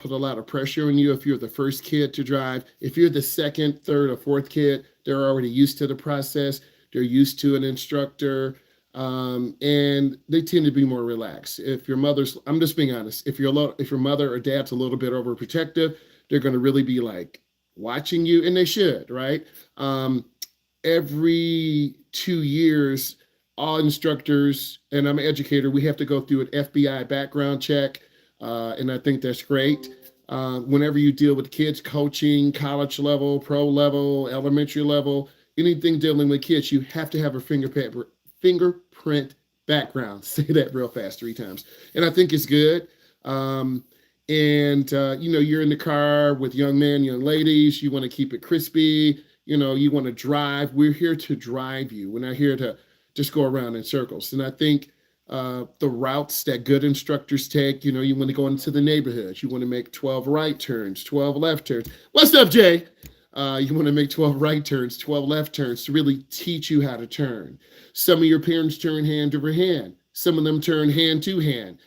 put a lot of pressure on you if you're the first kid to drive. If you're the second, third, or fourth kid, they're already used to the process. They're used to an instructor, and they tend to be more relaxed. If your mother's, I'm just being honest, if your mother or dad's a little bit overprotective, they're going to really be like watching you, and they should, right? Every 2 years, all instructors, and I'm an educator, we have to go through an FBI background check, and I think that's great. Whenever you deal with kids, coaching, college level, pro level, elementary level, anything dealing with kids, you have to have a fingerprint background. Say that real fast 3 times, and I think it's good. Um, and you're in the car with young men, young ladies. You want to keep it crispy. You want to drive. We're here to drive you. We're not here to just go around in circles. And I think the routes that good instructors take, you want to go into the neighborhoods. You want to make 12 right turns, 12 left turns. What's up, Jay? You want to make 12 right turns, 12 left turns to really teach you how to turn. Some of your parents turn hand over hand. Some of them turn hand to hand.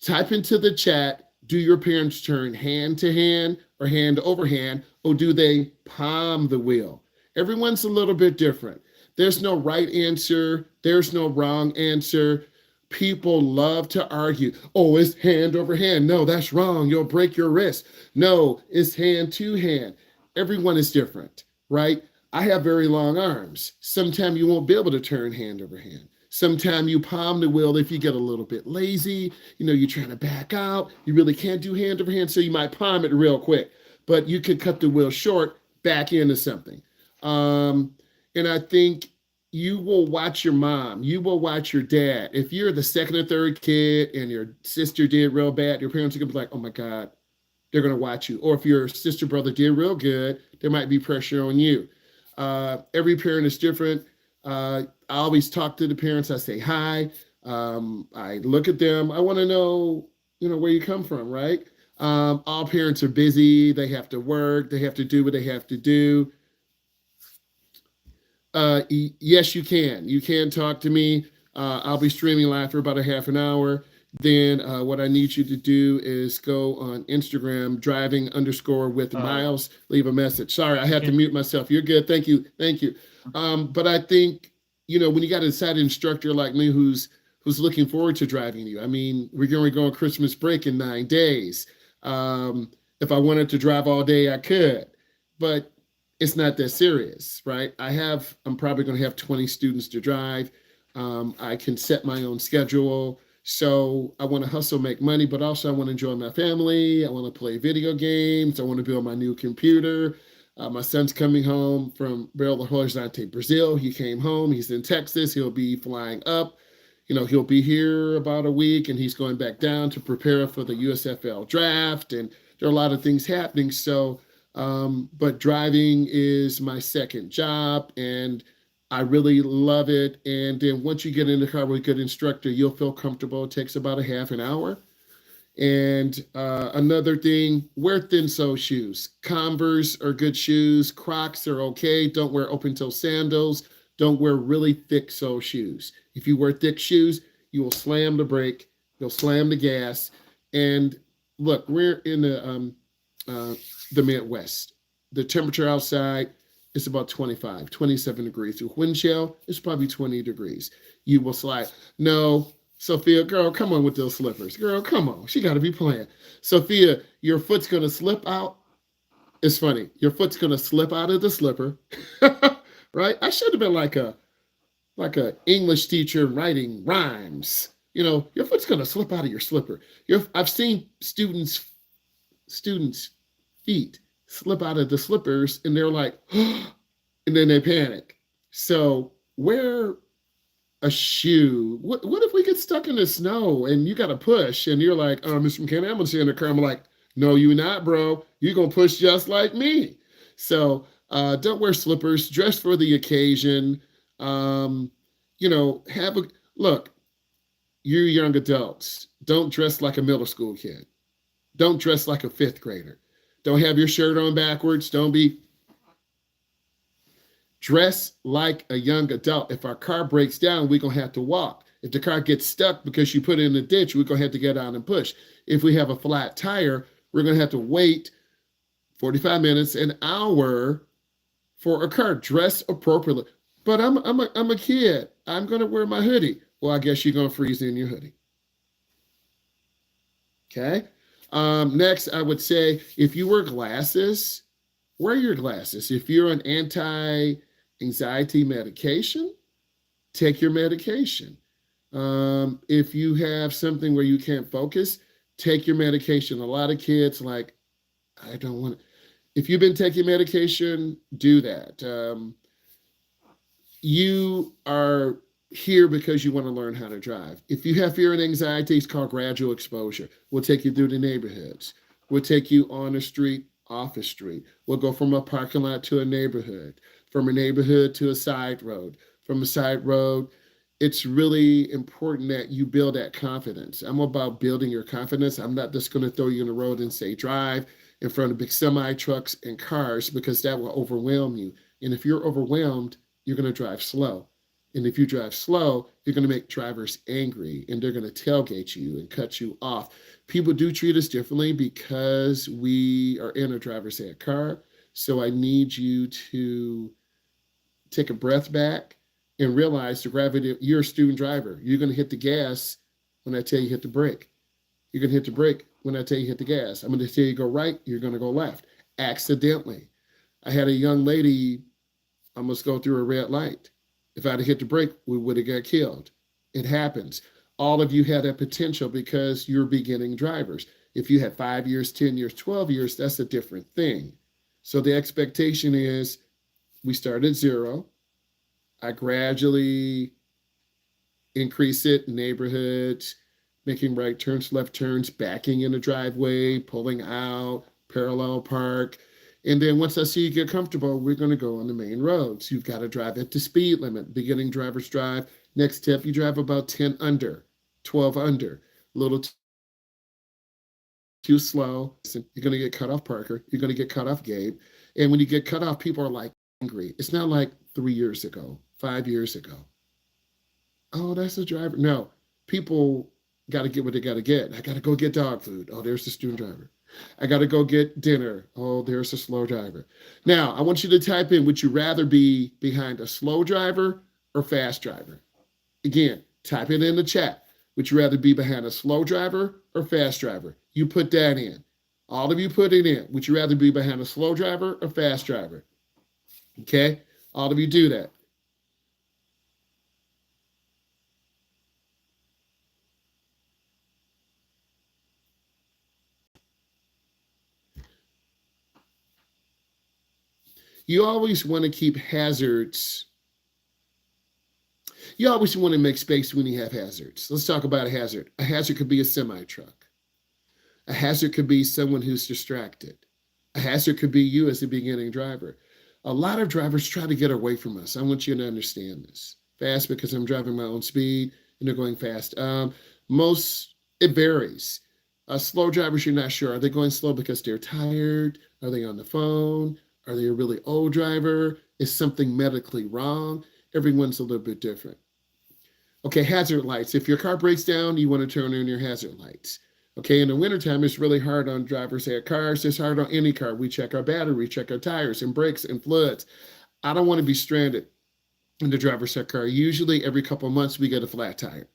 Type into the chat, do your parents turn hand to hand or hand over hand, or do they palm the wheel? Everyone's a little bit different. There's no right answer. There's no wrong answer. People love to argue. Oh, it's hand over hand. No, that's wrong. You'll break your wrist. No, it's hand to hand. Everyone is different, right? I have very long arms. Sometimes you won't be able to turn hand over hand. Sometimes you palm the wheel if you get a little bit lazy. You're trying to back out. You really can't do hand over hand, so you might palm it real quick. But you could cut the wheel short, back into something. And I think you will watch your mom, you will watch your dad. If you're the second or third kid and your sister did real bad, your parents are gonna be like, oh my God, they're gonna watch you. Or if your sister, brother did real good, there might be pressure on you. Every parent is different. I always talk to the parents. I say hi. I look at them. I want to know, where you come from, right? All parents are busy. They have to work. They have to do what they have to do. Yes, you can. You can talk to me. I'll be streaming live for about a half an hour. Then what I need you to do is go on Instagram, driving underscore with Myles, leave a message. Sorry, I had to mute myself. You're good. Thank you. Thank you. But I think, when you got a side instructor like me who's looking forward to driving you. I mean, we're going to go on Christmas break in 9 days. If I wanted to drive all day, I could. But it's not that serious, right? I'm probably going to have 20 students to drive. I can set my own schedule. So I want to hustle, make money, but also I want to enjoy my family. I want to play video games. I want to build my new computer. My son's coming home from Belo Horizonte, Brazil. He came home. He's in Texas. He'll be flying up. He'll be here about a week, and he's going back down to prepare for the USFL draft. And there are a lot of things happening. So, but driving is my second job, and I really love it. And then once you get in the car with a good instructor, you'll feel comfortable. It takes about a half an hour. And another thing, wear thin sole shoes. Converse are good shoes. Crocs are okay. Don't wear open toe sandals. Don't wear really thick sole shoes. If you wear thick shoes, you will slam the brake. You'll slam the gas. And look, we're in the Midwest. The temperature outside is about 25, 27 degrees. With wind chill, it's probably 20 degrees. You will slide. No, Sophia, girl, come on with those slippers. Girl, come on. She got to be playing. Sophia, your foot's going to slip out. It's funny. Your foot's going to slip out of the slipper. Right? I should have been like a English teacher writing rhymes. Your foot's going to slip out of your slipper. I've seen students' feet slip out of the slippers, and they're like, and then they panic. So wear a shoe. What if we get stuck in the snow and you got to push, and you're like, Mr. McKenna, I'm going to sit in the car. I'm like, no, you're not, bro. You're going to push just like me. So don't wear slippers. Dress for the occasion. Look, you young adults, don't dress like a middle school kid. Don't dress like a fifth grader. Don't have your shirt on backwards. Dress like a young adult. If our car breaks down, we're going to have to walk. If the car gets stuck because you put it in the ditch, we're going to have to get out and push. If we have a flat tire, We're going to have to wait 45 minutes, an hour for a car. Dress appropriately. But I'm a kid. I'm going to wear my hoodie. Well, I guess you're going to freeze in your hoodie. Okay. Next, I would say if you wear glasses, wear your glasses. If you're on anti anxiety medication, take your medication. If you have something where you can't focus, take your medication. A lot of kids, like, I don't want to. If you've been taking medication, do that. You are here because you want to learn how to drive. If you have fear and anxiety, it's called gradual exposure. We'll take you through the neighborhoods. We'll take you on a street, off a street. We'll go from a parking lot to a neighborhood, from a neighborhood to a side road, from a side road. It's really important that you build that confidence. I'm about building your confidence. I'm not just going to throw you on the road and say drive in front of big semi trucks and cars, because that will overwhelm you. And if you're overwhelmed, you're going to drive slow. And if you drive slow, you're going to make drivers angry, and they're going to tailgate you and cut you off. People do treat us differently because we are in a driver's ed car. So I need you to take a breath back and realize the gravity. You're a student driver. You're going to hit the gas when I tell you hit the brake. You're going to hit the brake when I tell you hit the gas. I'm going to tell you go right. You're going to go left. Accidentally. I had a young lady almost go through a red light. If I'd have hit the brake, we would have got killed. It happens. All of you had that potential because you're beginning drivers. If you had 5 years, 10 years, 12 years, that's a different thing. So the expectation is we start at zero. I gradually increase it in neighborhoods, making right turns, left turns, backing in the driveway, pulling out, parallel park. And then once I see you get comfortable, we're going to go on the main roads. You've got to drive at the speed limit. Beginning drivers drive. Next tip, you drive about 10 under, 12 under. A little too slow. You're going to get cut off, Parker. You're going to get cut off, Gabe. And when you get cut off, people are like angry. It's not like 3 years ago, 5 years ago. Oh, that's the driver. No, people got to get what they got to get. I got to go get dog food. Oh, there's the student driver. I got to go get dinner. Oh, there's a slow driver. Now, I want you to type in, would you rather be behind a slow driver or fast driver? Again, type it in the chat. Would you rather be behind a slow driver or fast driver? You put that in. All of you put it in. Would you rather be behind a slow driver or fast driver? Okay? All of you do that. You always want to keep hazards. You always want to make space when you have hazards. Let's talk about a hazard. A hazard could be a semi truck. A hazard could be someone who's distracted. A hazard could be you as a beginning driver. A lot of drivers try to get away from us. I want you to understand this. Fast because I'm driving my own speed and they're going fast. It varies. Slow drivers, you're not sure. Are they going slow because they're tired? Are they on the phone? Are they a really old driver? Is something medically wrong? Everyone's a little bit different. Okay, hazard lights. If your car breaks down, you want to turn on your hazard lights. Okay, in the wintertime, it's really hard on drivers that have cars. It's hard on any car. We check our battery, we check our tires and brakes and floods. I don't want to be stranded in the driver's car. Usually every couple of months, we get a flat tire.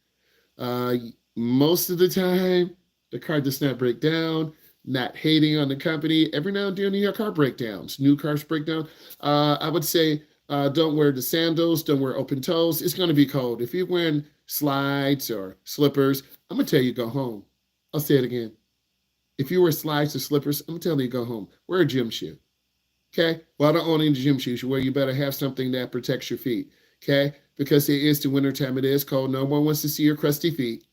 Most of the time, the car does not break down. Not hating on the company. Every now and then you have car breakdowns. New cars break down. I would say don't wear the sandals. Don't wear open toes. It's going to be cold. If you're wearing slides or slippers, I'm going to tell you go home. I'll say it again. If you wear slides or slippers, I'm telling you go home. Wear a gym shoe. Okay? Well, I don't own any gym shoes. Well, you better have something that protects your feet. Okay? Because it is the wintertime. It is cold. No one wants to see your crusty feet.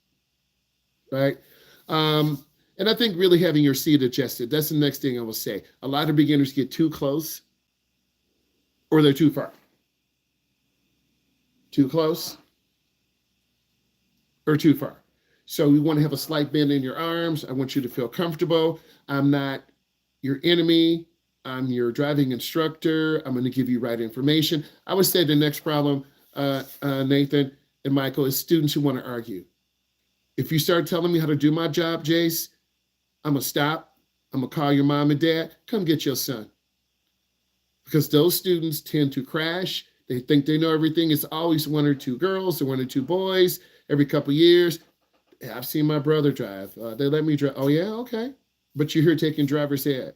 Right? And I think really having your seat adjusted, that's the next thing I will say. A lot of beginners get too close or they're too far. Too close or too far. So you want to have a slight bend in your arms. I want you to feel comfortable. I'm not your enemy. I'm your driving instructor. I'm going to give you right information. I would say the next problem, Nathan and Michael, is students who want to argue. If you start telling me how to do my job, Jace, I'm going to stop. I'm going to call your mom and dad. Come get your son. Because those students tend to crash. They think they know everything. It's always one or two girls or one or two boys every couple of years. I've seen my brother drive. They let me drive. Oh, yeah? Okay. But you're here taking driver's ed.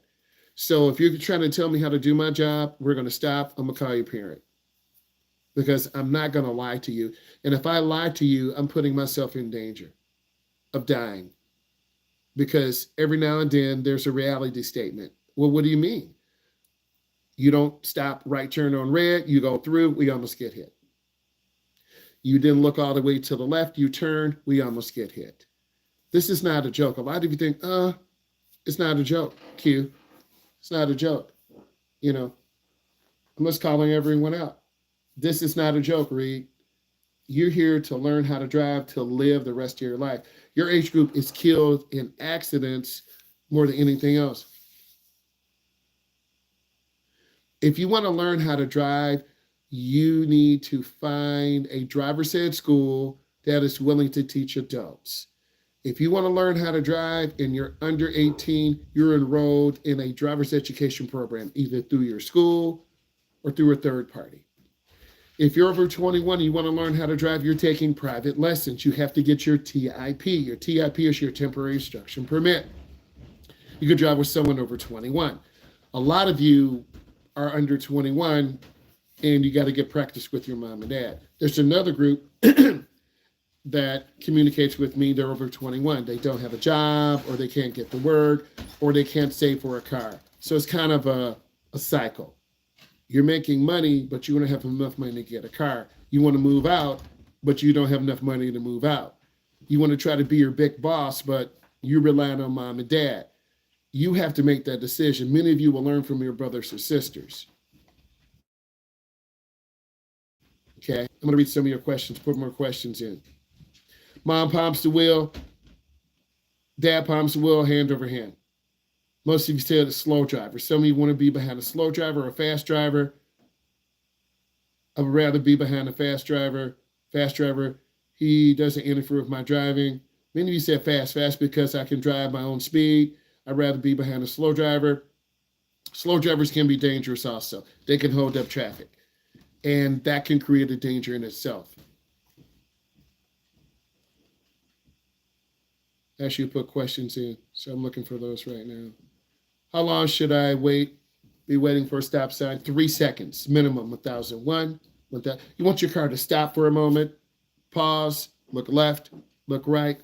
So if you're trying to tell me how to do my job, we're going to stop. I'm going to call your parent because I'm not going to lie to you. And if I lie to you, I'm putting myself in danger of dying because every now and then there's a reality statement. Well, what do you mean? You don't stop right turn on red. You go through. We almost get hit. You didn't look all the way to the left. You turned. We almost get hit. This is not a joke. A lot of you think, it's not a joke, Q. It's not a joke. You know, I'm just calling everyone out. This is not a joke, Reed. You're here to learn how to drive, to live the rest of your life. Your age group is killed in accidents more than anything else. If you want to learn how to drive, you need to find a driver's ed school that is willing to teach adults. If you want to learn how to drive and you're under 18, you're enrolled in a driver's education program, either through your school or through a third party. If you're over 21 and you want to learn how to drive, you're taking private lessons. You have to get your TIP. Your TIP is your temporary instruction permit. You can drive with someone over 21. A lot of you are under 21 and you got to get practice with your mom and dad. There's another group that communicates with me. They're over 21. They don't have a job, or they can't get to work, or they can't save for a car. So it's kind of a cycle. You're making money, but you want to have enough money to get a car. You want to move out, but you don't have enough money to move out. You want to try to be your big boss, but you're relying on mom and dad. You have to make that decision. Many of you will learn from your brothers or sisters. Okay, I'm going to read some of your questions, put more questions in. Mom palms the wheel, dad palms the wheel, hand over hand. Most of you said a slow driver. Some of you want to be behind a slow driver or a fast driver. I would rather be behind a fast driver. Fast driver, he doesn't interfere with my driving. Many of you said fast because I can drive my own speed. I'd rather be behind a slow driver. Slow drivers can be dangerous also. They can hold up traffic. And that can create a danger in itself. Actually, put questions in, so I'm looking for those right now. How long should I be waiting for a stop sign? 3 seconds, minimum, 1001. You want your car to stop for a moment, pause, look left, look right,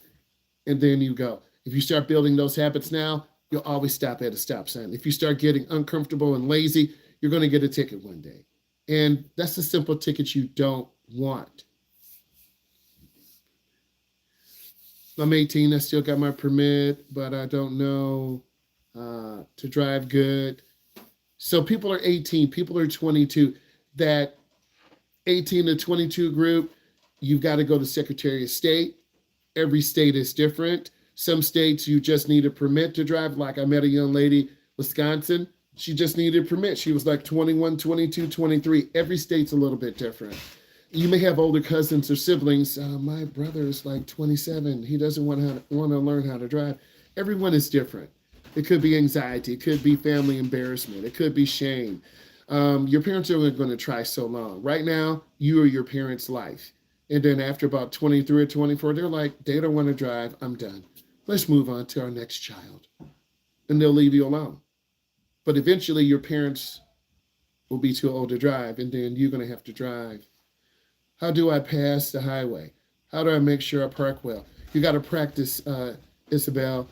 and then you go. If you start building those habits now, you'll always stop at a stop sign. If you start getting uncomfortable and lazy, you're going to get a ticket one day. And that's the simple ticket you don't want. I'm 18, I still got my permit, but I don't know to drive good. So people are 18, people are 22. That 18 to 22 group, you've got to go to Secretary of State. Every state is different. Some states you just need a permit to drive. Like I met a young lady, Wisconsin, she just needed a permit. She was like 21, 22, 23. Every state's a little bit different. You may have older cousins or siblings. My brother is like 27. He doesn't want to learn how to drive. Everyone is different. It could be anxiety. It could be family embarrassment. It could be shame. Your parents are only going to try so long. Right now, you are your parents' life. And then after about 23 or 24, they're like, they don't want to drive. I'm done. Let's move on to our next child. And they'll leave you alone. But eventually, your parents will be too old to drive, and then you're going to have to drive. How do I pass the highway? How do I make sure I park well? You got to practice, Isabel.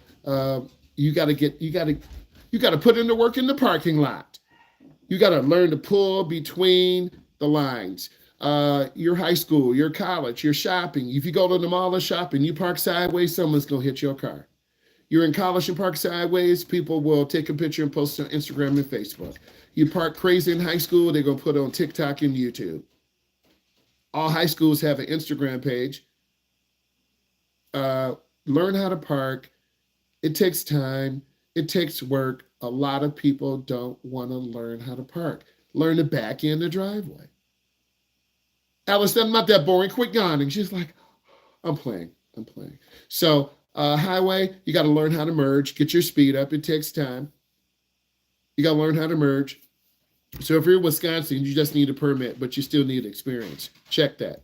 You got to put in the work in the parking lot. You got to learn to pull between the lines. Your high school, your college, your shopping. If you go to the mall and shopping, you park sideways, someone's going to hit your car. You're in college and park sideways, people will take a picture and post it on Instagram and Facebook. You park crazy in high school, they're going to put it on TikTok and YouTube. All high schools have an Instagram page. Learn how to park. It takes time. It takes work. A lot of people don't want to learn how to park. Learn to back in the driveway. Alice, I'm not that boring. Quit yawning. She's like, I'm playing. So Highway, you got to learn how to merge, get your speed up. It takes time. You got to learn how to merge. So if you're in Wisconsin, you just need a permit, but you still need experience. Check that.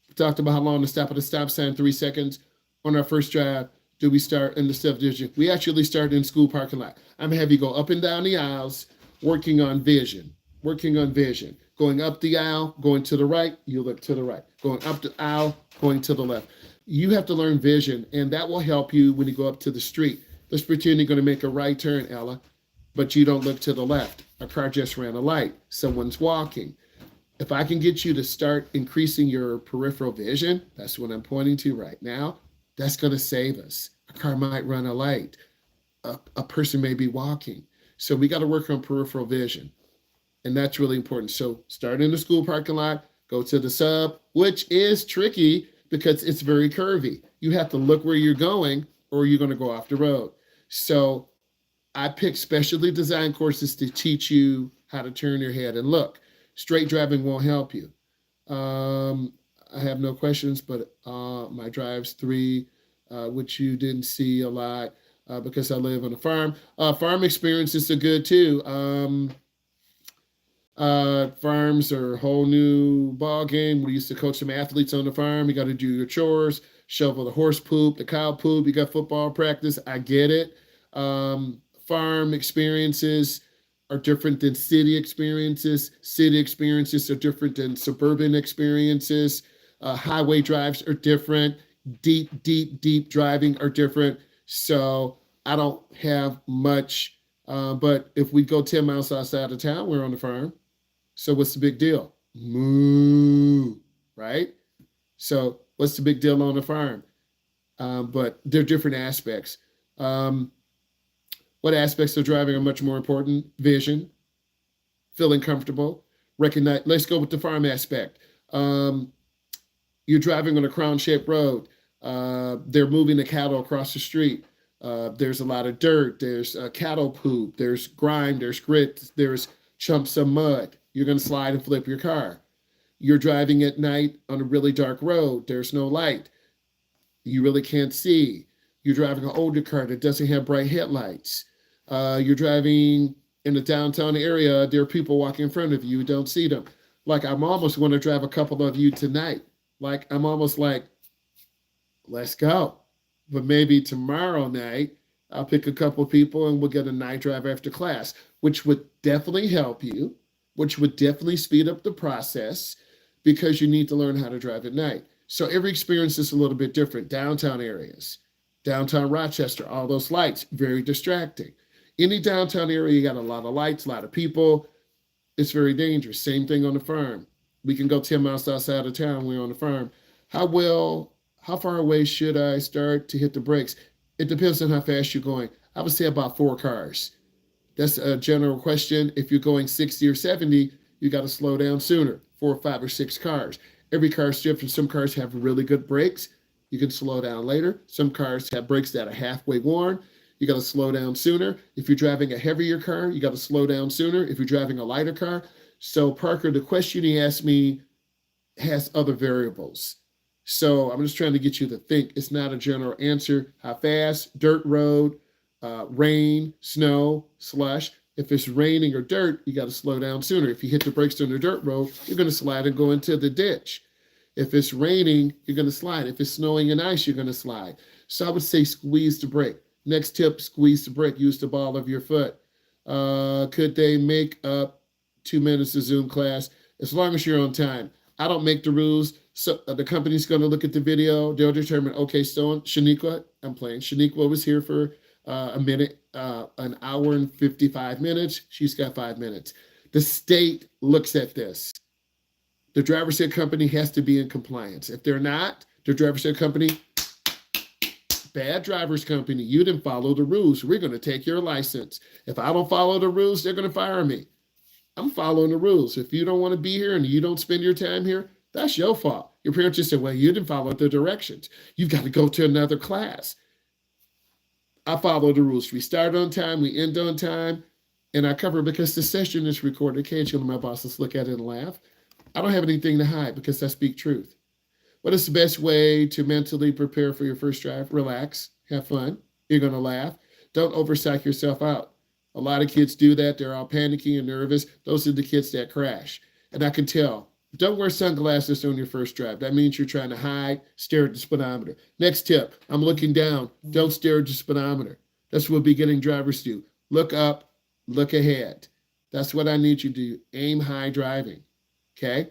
We talked about how long to stop at a stop sign, 3 seconds. On our first drive, do we start in the subdivision? We actually start in school parking lot. I'm gonna have you go up and down the aisles, working on vision. Going up the aisle, going to the right, you look to the right. Going up the aisle, going to the left. You have to learn vision, and that will help you when you go up to the street. Let's pretend you're going to make a right turn, Ella, but you don't look to the left. A car just ran a light. Someone's walking. If I can get you to start increasing your peripheral vision, that's what I'm pointing to right now, that's going to save us. A car might run a light. A person may be walking. So we got to work on peripheral vision. And that's really important. So start in the school parking lot, go to the sub, which is tricky because it's very curvy. You have to look where you're going or you're going to go off the road. So I picked specially designed courses to teach you how to turn your head and look. Straight driving won't help you. I have no questions, but my drive's 3, which you didn't see a lot because I live on a farm. Farm experiences are good too. Farms are a whole new ball game. We used to coach some athletes on the farm. You got to do your chores, shovel the horse poop, the cow poop. You got football practice. I get it. Farm experiences are different than city experiences. City experiences are different than suburban experiences. Highway drives are different. Deep driving are different. So I don't have much, but if we go 10 miles outside of town, we're on the farm. So what's the big deal? Moo, right? So what's the big deal on the farm? But there are different aspects. What aspects of driving are much more important? Vision, feeling comfortable, recognize. Let's go with the farm aspect. You're driving on a crown-shaped road. They're moving the cattle across the street. There's a lot of dirt. There's cattle poop. There's grime. There's grit. There's chunks of mud. You're going to slide and flip your car. You're driving at night on a really dark road. There's no light. You really can't see. You're driving an older car that doesn't have bright headlights. You're driving in a downtown area. There are people walking in front of you. You don't see them. Like I'm almost going to drive a couple of you tonight. Like I'm almost like, let's go. But maybe tomorrow night, I'll pick a couple of people and we'll get a night drive after class, which would definitely help you, which would definitely speed up the process because you need to learn how to drive at night. So every experience is a little bit different. Downtown areas, downtown Rochester, all those lights, very distracting. Any downtown area, you got a lot of lights, a lot of people. It's very dangerous. Same thing on the farm. We can go 10 miles outside of town. We're on the farm. How far away should I start to hit the brakes? It depends on how fast you're going. I would say about 4 cars. That's a general question. If you're going 60 or 70, you got to slow down sooner. 4 or 5 or 6 cars. Every car is different. Some cars have really good brakes. You can slow down later. Some cars have brakes that are halfway worn. You got to slow down sooner. If you're driving a heavier car, you got to slow down sooner. If you're driving a lighter car. So Parker, the question he asked me has other variables. So I'm just trying to get you to think. It's not a general answer. How fast? Dirt road, rain, snow, slush. If it's raining or dirt, you got to slow down sooner. If you hit the brakes on the dirt road, you're going to slide and go into the ditch. If it's raining, you're going to slide. If it's snowing and ice, you're going to slide. So I would say squeeze the brake. Next tip, squeeze the brake. Use the ball of your foot. Could they make up 2 minutes of Zoom class? As long as you're on time. I don't make the rules. So the company's going to look at the video. They'll determine, okay, so Shaniqua, I'm playing. Shaniqua was here for a minute, an hour and 55 minutes. She's got 5 minutes. The state looks at this. The driver's ed company has to be in compliance. If they're not, the driver's ed company, bad driver's company, you didn't follow the rules. We're going to take your license. If I don't follow the rules, they're going to fire me. I'm following the rules. If you don't want to be here and you don't spend your time here, that's your fault. Your parents just said, well, you didn't follow the directions. You've got to go to another class. I follow the rules. We start on time, we end on time, and I cover because the session is recorded. Occasionally my bosses look at it and laugh. I don't have anything to hide because I speak truth. What is the best way to mentally prepare for your first drive? Relax, have fun. You're going to laugh. Don't overpsych yourself out. A lot of kids do that. They're all panicky and nervous. Those are the kids that crash. And I can tell. Don't wear sunglasses on your first drive. That means you're trying to hide, stare at the speedometer. Next tip, I'm looking down. Don't stare at the speedometer. That's what beginning drivers do. Look up, look ahead. That's what I need you to do. Aim high driving. Okay?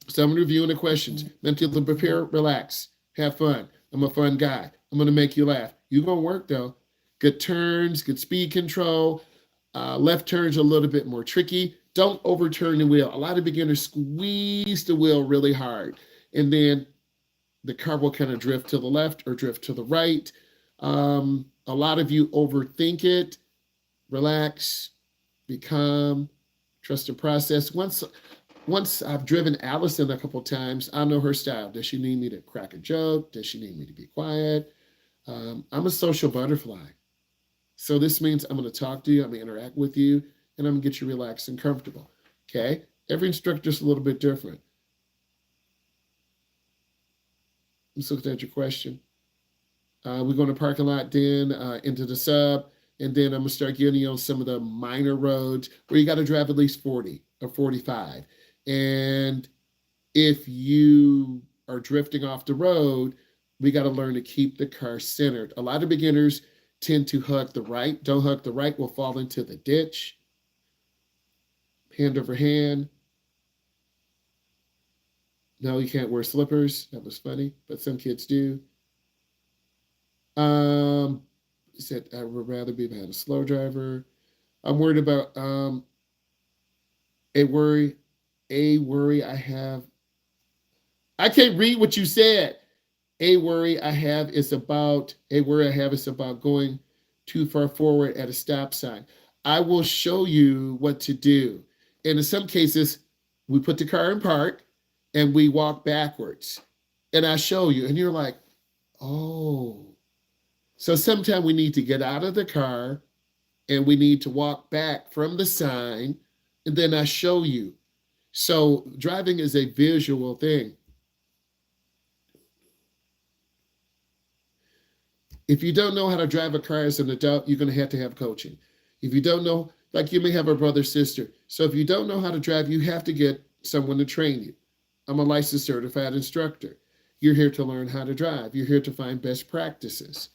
So I'm reviewing the questions. Mentally prepare, relax, have fun. I'm a fun guy. I'm going to make you laugh. You're going to work though. Good turns, good speed control. Left turns are a little bit more tricky. Don't overturn the wheel. A lot of beginners squeeze the wheel really hard, and then the car will kind of drift to the left or drift to the right. A lot of you overthink it. Relax, be calm, trust the process. Once I've driven Allison a couple times, I know her style. Does she need me to crack a joke? Does she need me to be quiet? I'm a social butterfly. So this means I'm going to talk to you, I'm going to interact with you, and I'm going to get you relaxed and comfortable. Okay? Every instructor is a little bit different. I'm just looking at your question. We're going to parking lot, then into the sub, and then I'm going to start getting you on some of the minor roads where you got to drive at least 40 or 45. And if you are drifting off the road, we got to learn to keep the car centered. A lot of beginners tend to hug the right. Don't hug the right, we'll fall into the ditch. Hand over hand. No, you can't wear slippers. That was funny, but some kids do. Said I would rather be behind a slow driver. I'm worried about a worry I have. I can't read what you said. A worry I have is about going too far forward at a stop sign. I will show you what to do. And in some cases, we put the car in park and we walk backwards. And I show you, and you're like, oh. So sometimes we need to get out of the car and we need to walk back from the sign, and then I show you. So driving is a visual thing. If you don't know how to drive a car as an adult, you're going to have coaching. If you don't know, like you may have a brother, sister. So if you don't know how to drive, you have to get someone to train you. I'm a licensed certified instructor. You're here to learn how to drive. You're here to find best practices.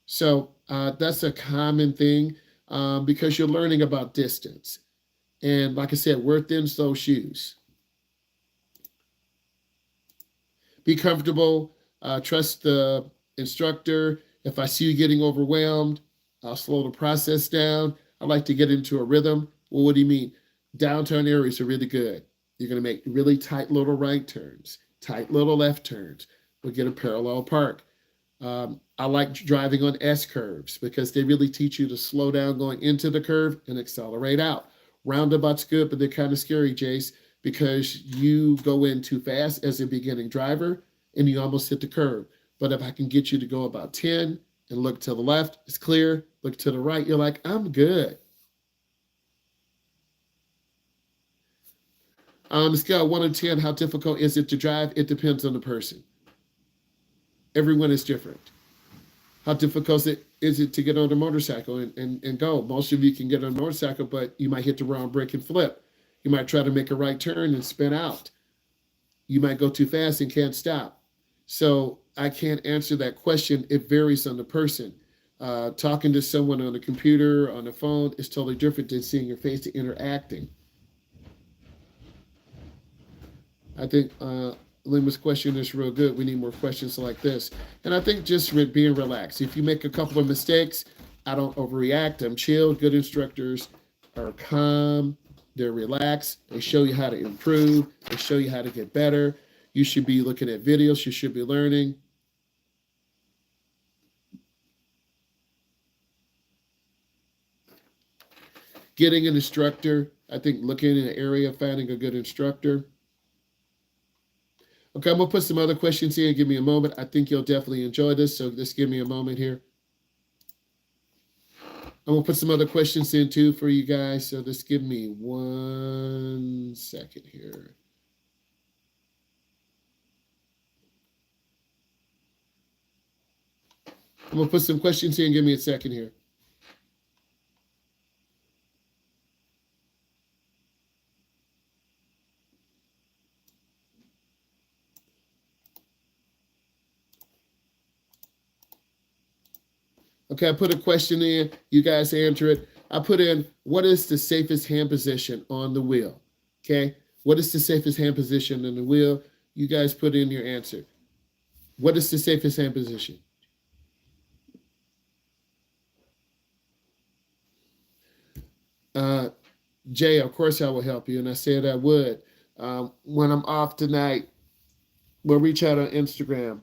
So that's a common thing because you're learning about distance. And like I said, wear thin sole shoes. Be comfortable. Trust the instructor. If I see you getting overwhelmed, I'll slow the process down. I like to get into a rhythm. Well, what do you mean? Downturn areas are really good. You're going to make really tight little right turns, tight little left turns. We'll get a parallel park. I like driving on S curves because they really teach you to slow down going into the curve and accelerate out. Roundabout's good, but they're kind of scary, Jace, because you go in too fast as a beginning driver and you almost hit the curve. But if I can get you to go about 10 and look to the left, it's clear. Look to the right, you're like, I'm good. On the scale of 1 to 10, how difficult is it to drive? It depends on the person. Everyone is different. How difficult is it to get on a motorcycle and go? Most of you can get on a motorcycle, but you might hit the wrong brake and flip. You might try to make a right turn and spin out. You might go too fast and can't stop. So I can't answer that question. It varies on the person. Talking to someone on a computer, on the phone, is totally different than seeing your face and interacting. I think Lima's question is real good. We need more questions like this. And I think just being relaxed. If you make a couple of mistakes, I don't overreact. I'm chill. Good instructors are calm. They're relaxed. They show you how to improve. They show you how to get better. You should be looking at videos. You should be learning. Getting an instructor. I think looking in an area, finding a good instructor. Okay, I'm going to put some other questions here. Give me a moment. I think you'll definitely enjoy this, so just give me a moment here. I'm going to put some other questions in too for you guys, so just give me 1 second here. I'm going to put some questions in. Give me a second here. Okay, I put a question in. You guys answer it. I put in, what is the safest hand position on the wheel? Okay, what is the safest hand position on the wheel? You guys put in your answer. What is the safest hand position? Jay, of course I will help you, and I said I would. When I'm off tonight, we'll reach out on Instagram,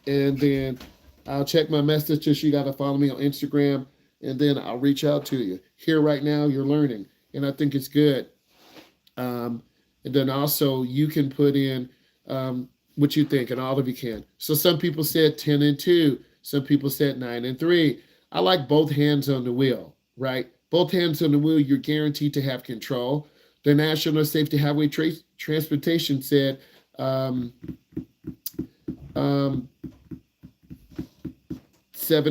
and then I'll check my messages. You got to follow me on Instagram, and then I'll reach out to you. Here right now, you're learning, and I think it's good. And then also you can put in what you think, and all of you can. So some people said 10 and 2. Some people said 9 and 3. I like both hands on the wheel, right? Both hands on the wheel, you're guaranteed to have control. The National Safety Highway Transportation said 7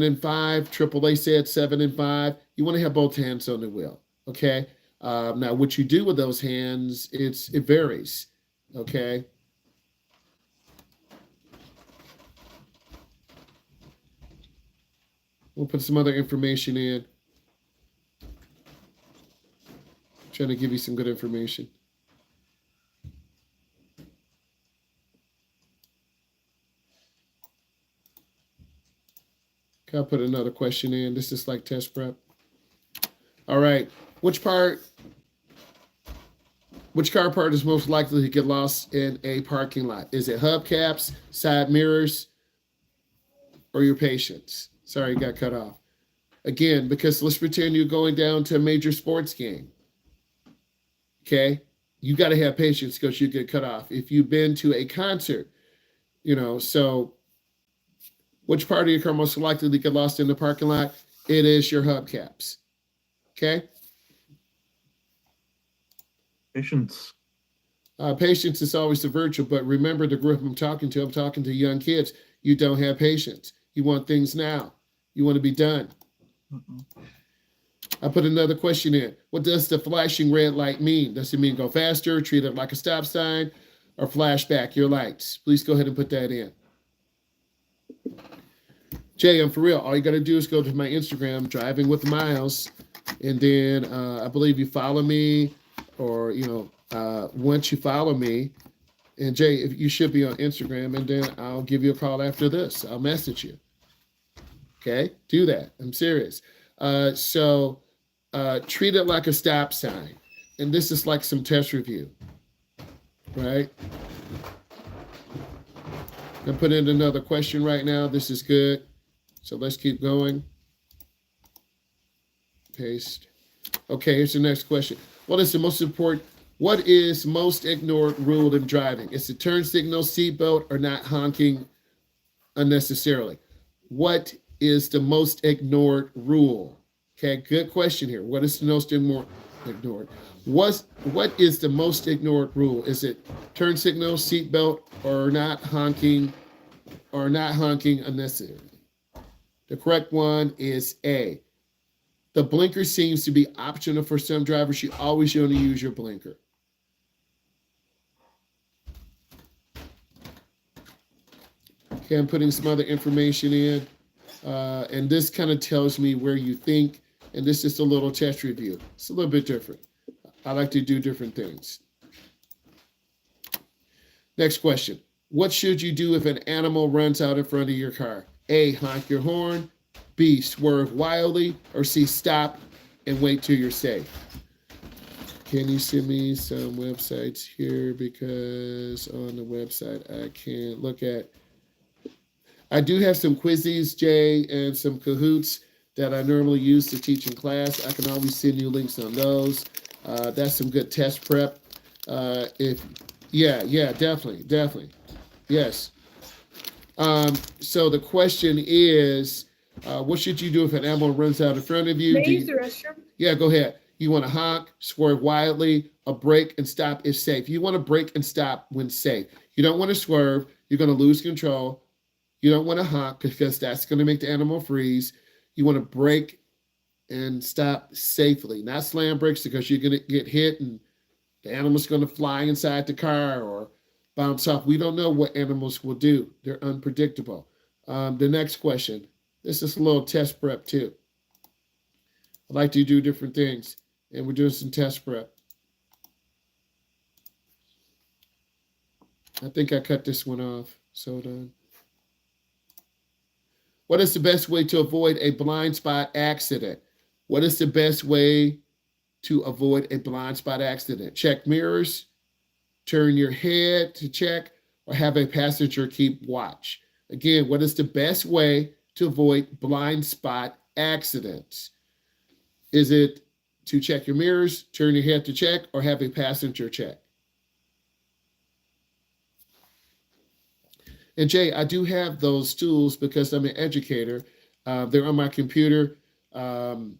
and 5. AAA said 7 and 5. You want to have both hands on the wheel, okay? Now, what you do with those hands, it varies, okay? We'll put some other information in. Trying to give you some good information. Okay, I'll put another question in. This is like test prep. All right. Which car part is most likely to get lost in a parking lot? Is it hubcaps, side mirrors, or your patience? Sorry, you got cut off. Again, because let's pretend you're going down to a major sports game. Okay? You got to have patience because you get cut off. If you've been to a concert, so which part of your car most likely to get lost in the parking lot? It is your hubcaps. Okay? Patience. Patience is always the virtue, but remember the group I'm talking to young kids. You don't have patience. You want things now. You want to be done. I put another question in. What does the flashing red light mean? Does it mean go faster, treat it like a stop sign, or flash back your lights? Please go ahead and put that in. Jay, I'm for real. All you got to do is go to my Instagram, Driving with Myles, and then I believe you follow me, or, once you follow me, and Jay, if you should be on Instagram, and then I'll give you a call after this. I'll message you. Okay? Do that. I'm serious. So treat it like a stop sign. And this is like some test review. Right? I'm putting in another question right now. This is good. So let's keep going. Paste. Okay, here's the next question. What is most ignored rule in driving? Is it turn signal, seatbelt, or not honking unnecessarily? What is the most ignored rule? Okay, good question here. What is the most ignored? What is the most ignored rule? Is it turn signal, seatbelt, or not honking unnecessarily? The correct one is A. The blinker seems to be optional for some drivers. You always only use your blinker. Okay, I'm putting some other information in. And this kind of tells me where you think, and this is a little test review. It's a little bit different. I like to do different things. Next question. What should you do if an animal runs out in front of your car? A, honk your horn. B, swerve wildly. Or C, stop and wait till you're safe. Can you send me some websites here? Because on the website I can't look at. I do have some quizzes, Jay, and some Kahoots that I normally use to teach in class. I can always send you links on those. That's some good test prep. Definitely. Yes. So the question is, what should you do if an animal runs out in front of you? May I use the restroom? Yeah, go ahead. You want to honk, swerve wildly, or brake and stop if safe. You want to brake and stop when safe. You don't want to swerve. You're going to lose control. You don't want to honk because that's going to make the animal freeze. You want to brake and stop safely, not slam brakes because you're going to get hit and the animal's going to fly inside the car or bounce off. We don't know what animals will do. They're unpredictable. The next question. This is a little test prep too. I like to do different things, and we're doing some test prep. I think I cut this one off. So done. What is the best way to avoid a blind spot accident? What is the best way to avoid a blind spot accident? Check mirrors, turn your head to check, or have a passenger keep watch. Again, what is the best way to avoid blind spot accidents? Is it to check your mirrors, turn your head to check, or have a passenger check? And Jay, I do have those tools because I'm an educator. They're on my computer, and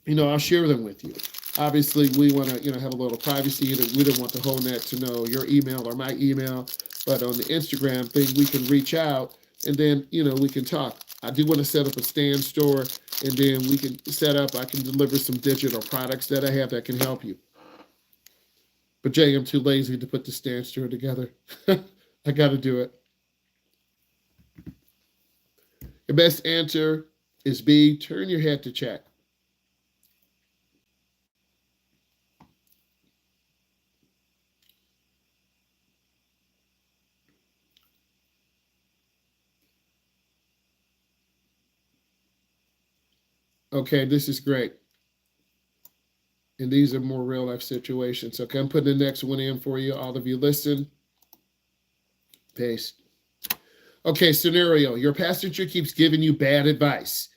I'll share them with you. Obviously, we want to have a little privacy. We don't want the whole net to know your email or my email. But on the Instagram thing, we can reach out and then we can talk. I do want to set up a stand store, and then we can I can deliver some digital products that I have that can help you. But Jay, I'm too lazy to put the stand store together. I got to do it. The best answer is B, turn your head to check. Okay, this is great. And these are more real life situations. Okay, I'm putting the next one in for you. All of you listen. Paste. Okay, scenario. Your passenger keeps giving you bad advice.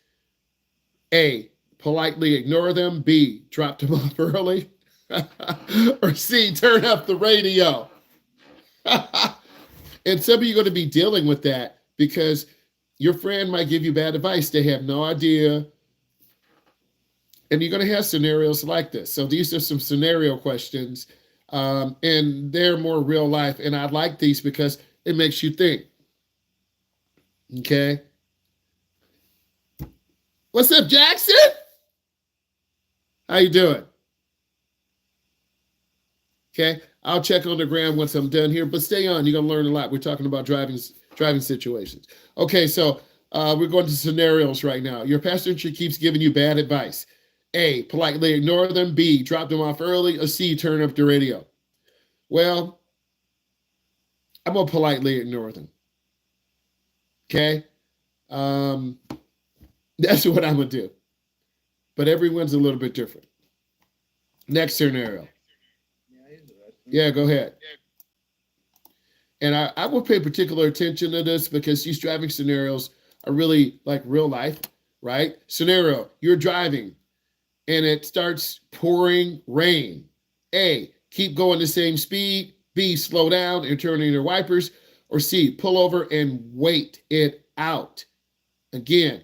A, politely ignore them. B, drop them off early. Or C, turn up the radio. And some of you are going to be dealing with that because your friend might give you bad advice. They have no idea. And you're going to have scenarios like this. So these are some scenario questions, and they're more real life. And I like these because it makes you think. Okay. What's up, Jackson? How you doing? Okay. I'll check on the gram once I'm done here, but stay on. You're going to learn a lot. We're talking about driving situations. Okay. So we're going to scenarios right now. Your passenger keeps giving you bad advice. A, politely ignore them. B, drop them off early. Or C, turn up the radio. Well, I'm going to politely ignore them. Okay? That's what I'm going to do. But everyone's a little bit different. Next scenario. Yeah, go ahead. And I will pay particular attention to this because these driving scenarios are really like real life, right? Scenario, you're driving and it starts pouring rain. A, keep going the same speed. B, slow down and turn on your wipers. Or C, pull over and wait it out. Again,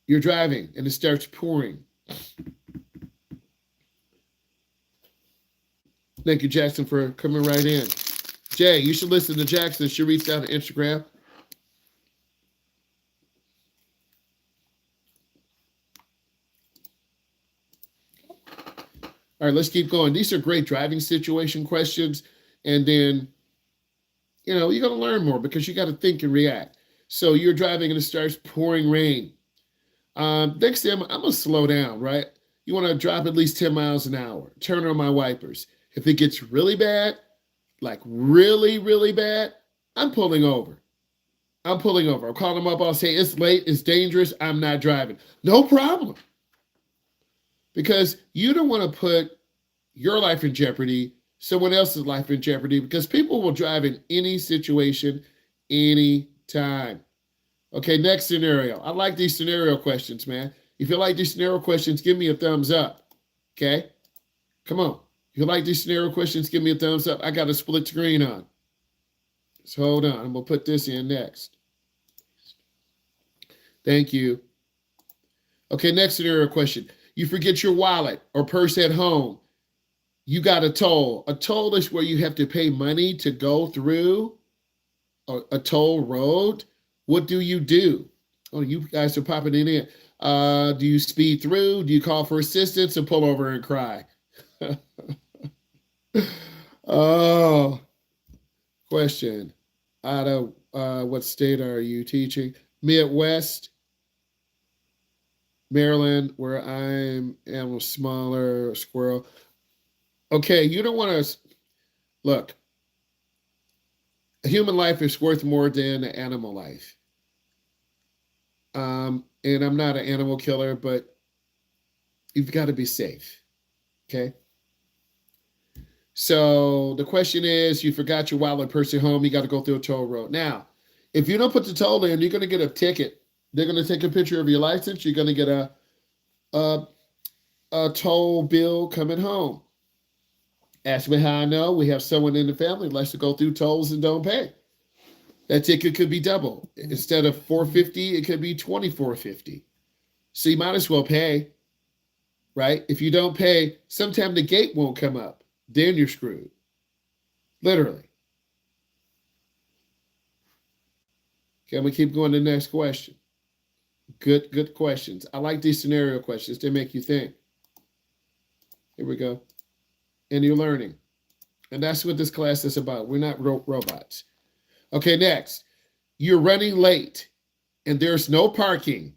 you're driving and it starts pouring. Thank you, Jackson, for coming right in. Jay, you should listen to Jackson. She reached out to Instagram. All right, let's keep going. These are great driving situation questions. And then, you're going to learn more because you got to think and react. So you're driving and it starts pouring rain. Next thing, I'm going to slow down, right? You want to drop at least 10 miles an hour. Turn on my wipers. If it gets really bad, like really, really bad, I'm pulling over. I'm calling them up. I'll say, it's late. It's dangerous. I'm not driving. No problem. Because you don't want to put your life in jeopardy, someone else's life in jeopardy, because people will drive in any situation, anytime. Okay, next scenario. I like these scenario questions, man. If you like these scenario questions, give me a thumbs up. Okay? Come on. If you like these scenario questions, give me a thumbs up. I got a split screen on. So hold on. I'm going to put this in next. Thank you. Okay, next scenario question. You forget your wallet or purse at home. you got a toll. A toll is where you have to pay money to go through a toll road. What do you do? Oh, you guys are popping it in. Do you speed through? Do you call for assistance and pull over and cry? Oh, question. Out of what state are you teaching? Midwest, Maryland, where am a smaller squirrel. Okay, you don't want to look. A human life is worth more than an animal life. And I'm not an animal killer, but you've got to be safe. Okay. So the question is, you forgot your wallet, purse at home. You got to go through a toll road. Now, if you don't put the toll in, you're going to get a ticket. They're going to take a picture of your license. You're going to get a toll bill coming home. Ask me how I know. We have someone in the family who likes to go through tolls and don't pay. That ticket could be double. Instead of $4.50, it could be $24.50. So you might as well pay, right? If you don't pay, sometime the gate won't come up. Then you're screwed. Literally. Can we keep going to the next question? Good questions. I like these scenario questions. They make you think. Here we go. And you're learning. And that's what this class is about. We're not robots. Okay, next. You're running late and there's no parking.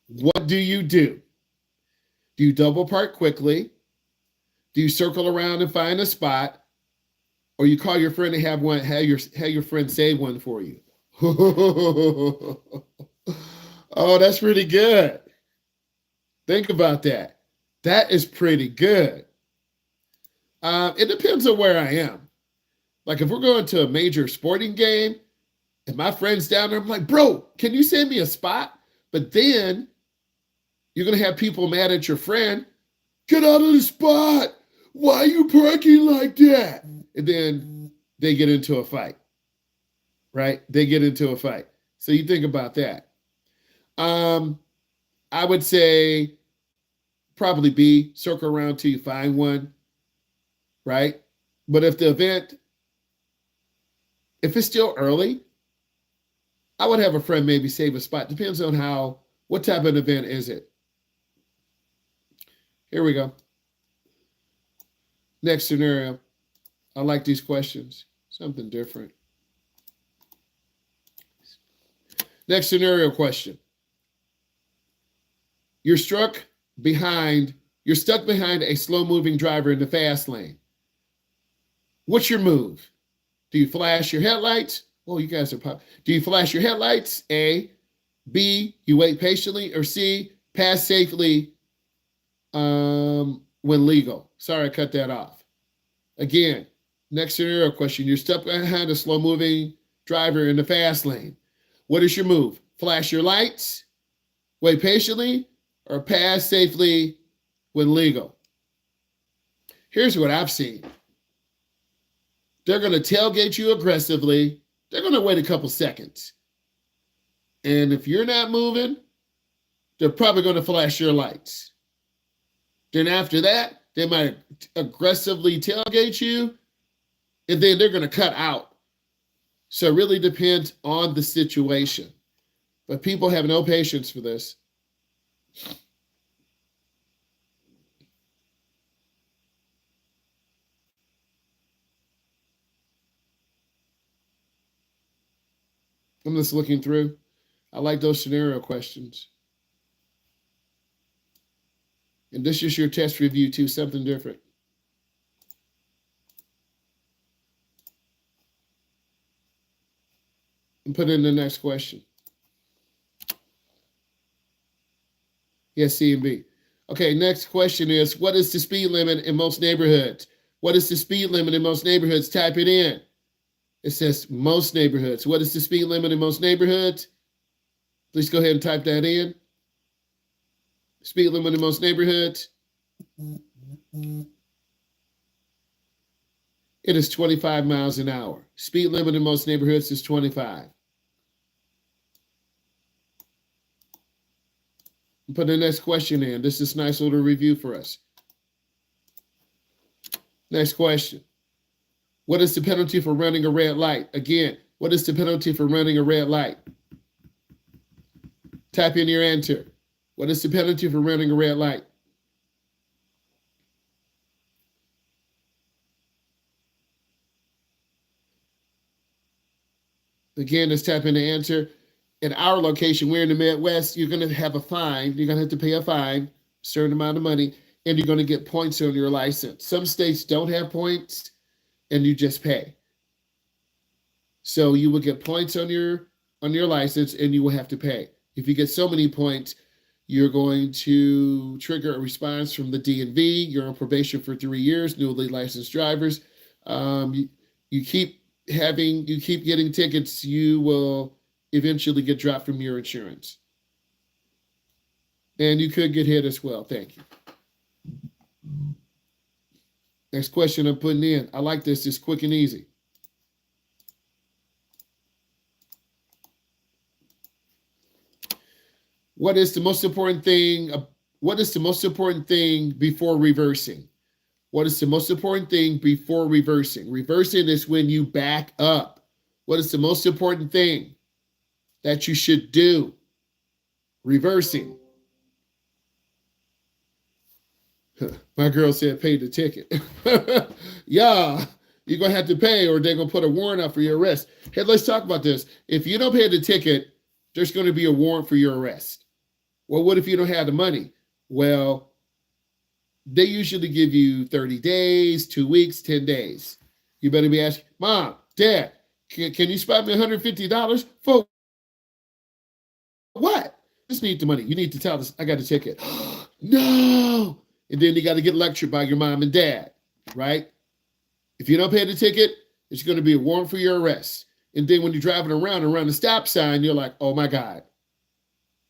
What do you do? Do you double park quickly? Do you circle around and find a spot? Or you call your friend and have your friend save one for you? Oh, that's pretty good. Think about that. That is pretty good. It depends on where I am. Like if we're going to a major sporting game and my friend's down there, I'm like, bro, can you send me a spot? But then you're going to have people mad at your friend. Get out of the spot. Why are you parking like that? And then they get into a fight, right? They get into a fight. So you think about that. I would say probably B, circle around till you find one, right? But if it's still early, I would have a friend maybe save a spot. Depends on what type of event is it. Here we go. Next scenario. I like these questions. Something different. Next scenario question. You're stuck behind a slow-moving driver in the fast lane. What's your move? Do you flash your headlights? Oh, you guys are pop. Do you flash your headlights? A. B. You wait patiently. Or C. Pass safely when legal. Sorry, I cut that off. Again, next scenario question. You're stuck behind a slow-moving driver in the fast lane. What is your move? Flash your lights, wait patiently, or pass safely when legal? Here's what I've seen. They're going to tailgate you aggressively. They're going to wait a couple seconds. And if you're not moving, they're probably going to flash your lights. Then after that, they might aggressively tailgate you, and then they're going to cut out. So it really depends on the situation. But people have no patience for this. I'm just looking through. I like those scenario questions. And this is your test review too, something different. And put in the next question. Yes, C and B. Okay, next question is, what is the speed limit in most neighborhoods? What is the speed limit in most neighborhoods? Type it in. It says most neighborhoods. What is the speed limit in most neighborhoods? Please go ahead and type that in. Speed limit in most neighborhoods. It is 25 miles an hour. Speed limit in most neighborhoods is 25. Put the next question in. This is a nice little review for us. Next question. What is the penalty for running a red light? Again, what is the penalty for running a red light? Type in your answer. What is the penalty for running a red light? Again, let's type in the answer. In our location, we're in the Midwest, you're going to have a fine. You're going to have to pay a fine, a certain amount of money, and you're going to get points on your license. Some states don't have points, and you just pay. So you will get points on your license, and you will have to pay. If you get so many points, you're going to trigger a response from the DMV. You're on probation for 3 years, newly licensed drivers. You keep getting tickets, you will eventually get dropped from your insurance. And you could get hit as well. Thank you. Next question I'm putting in. I like this. It's quick and easy. What is the most important thing? What is the most important thing before reversing? What is the most important thing before reversing? Reversing is when you back up. What is the most important thing that you should do? Reversing. My girl said pay the ticket. Yeah, you're going to have to pay or they're going to put a warrant out for your arrest. Hey, let's talk about this. If you don't pay the ticket, there's going to be a warrant for your arrest. Well, what if you don't have the money? Well, they usually give you 30 days, 2 weeks, 10 days. You better be asking, Mom, Dad, can you spot me $150 for what? Just need the money. You need to tell us, I got a ticket. No. And then you got to get lectured by your mom and dad, right? If you don't pay the ticket, it's going to be a warrant for your arrest. And then when you're driving around the stop sign, you're like, oh my God,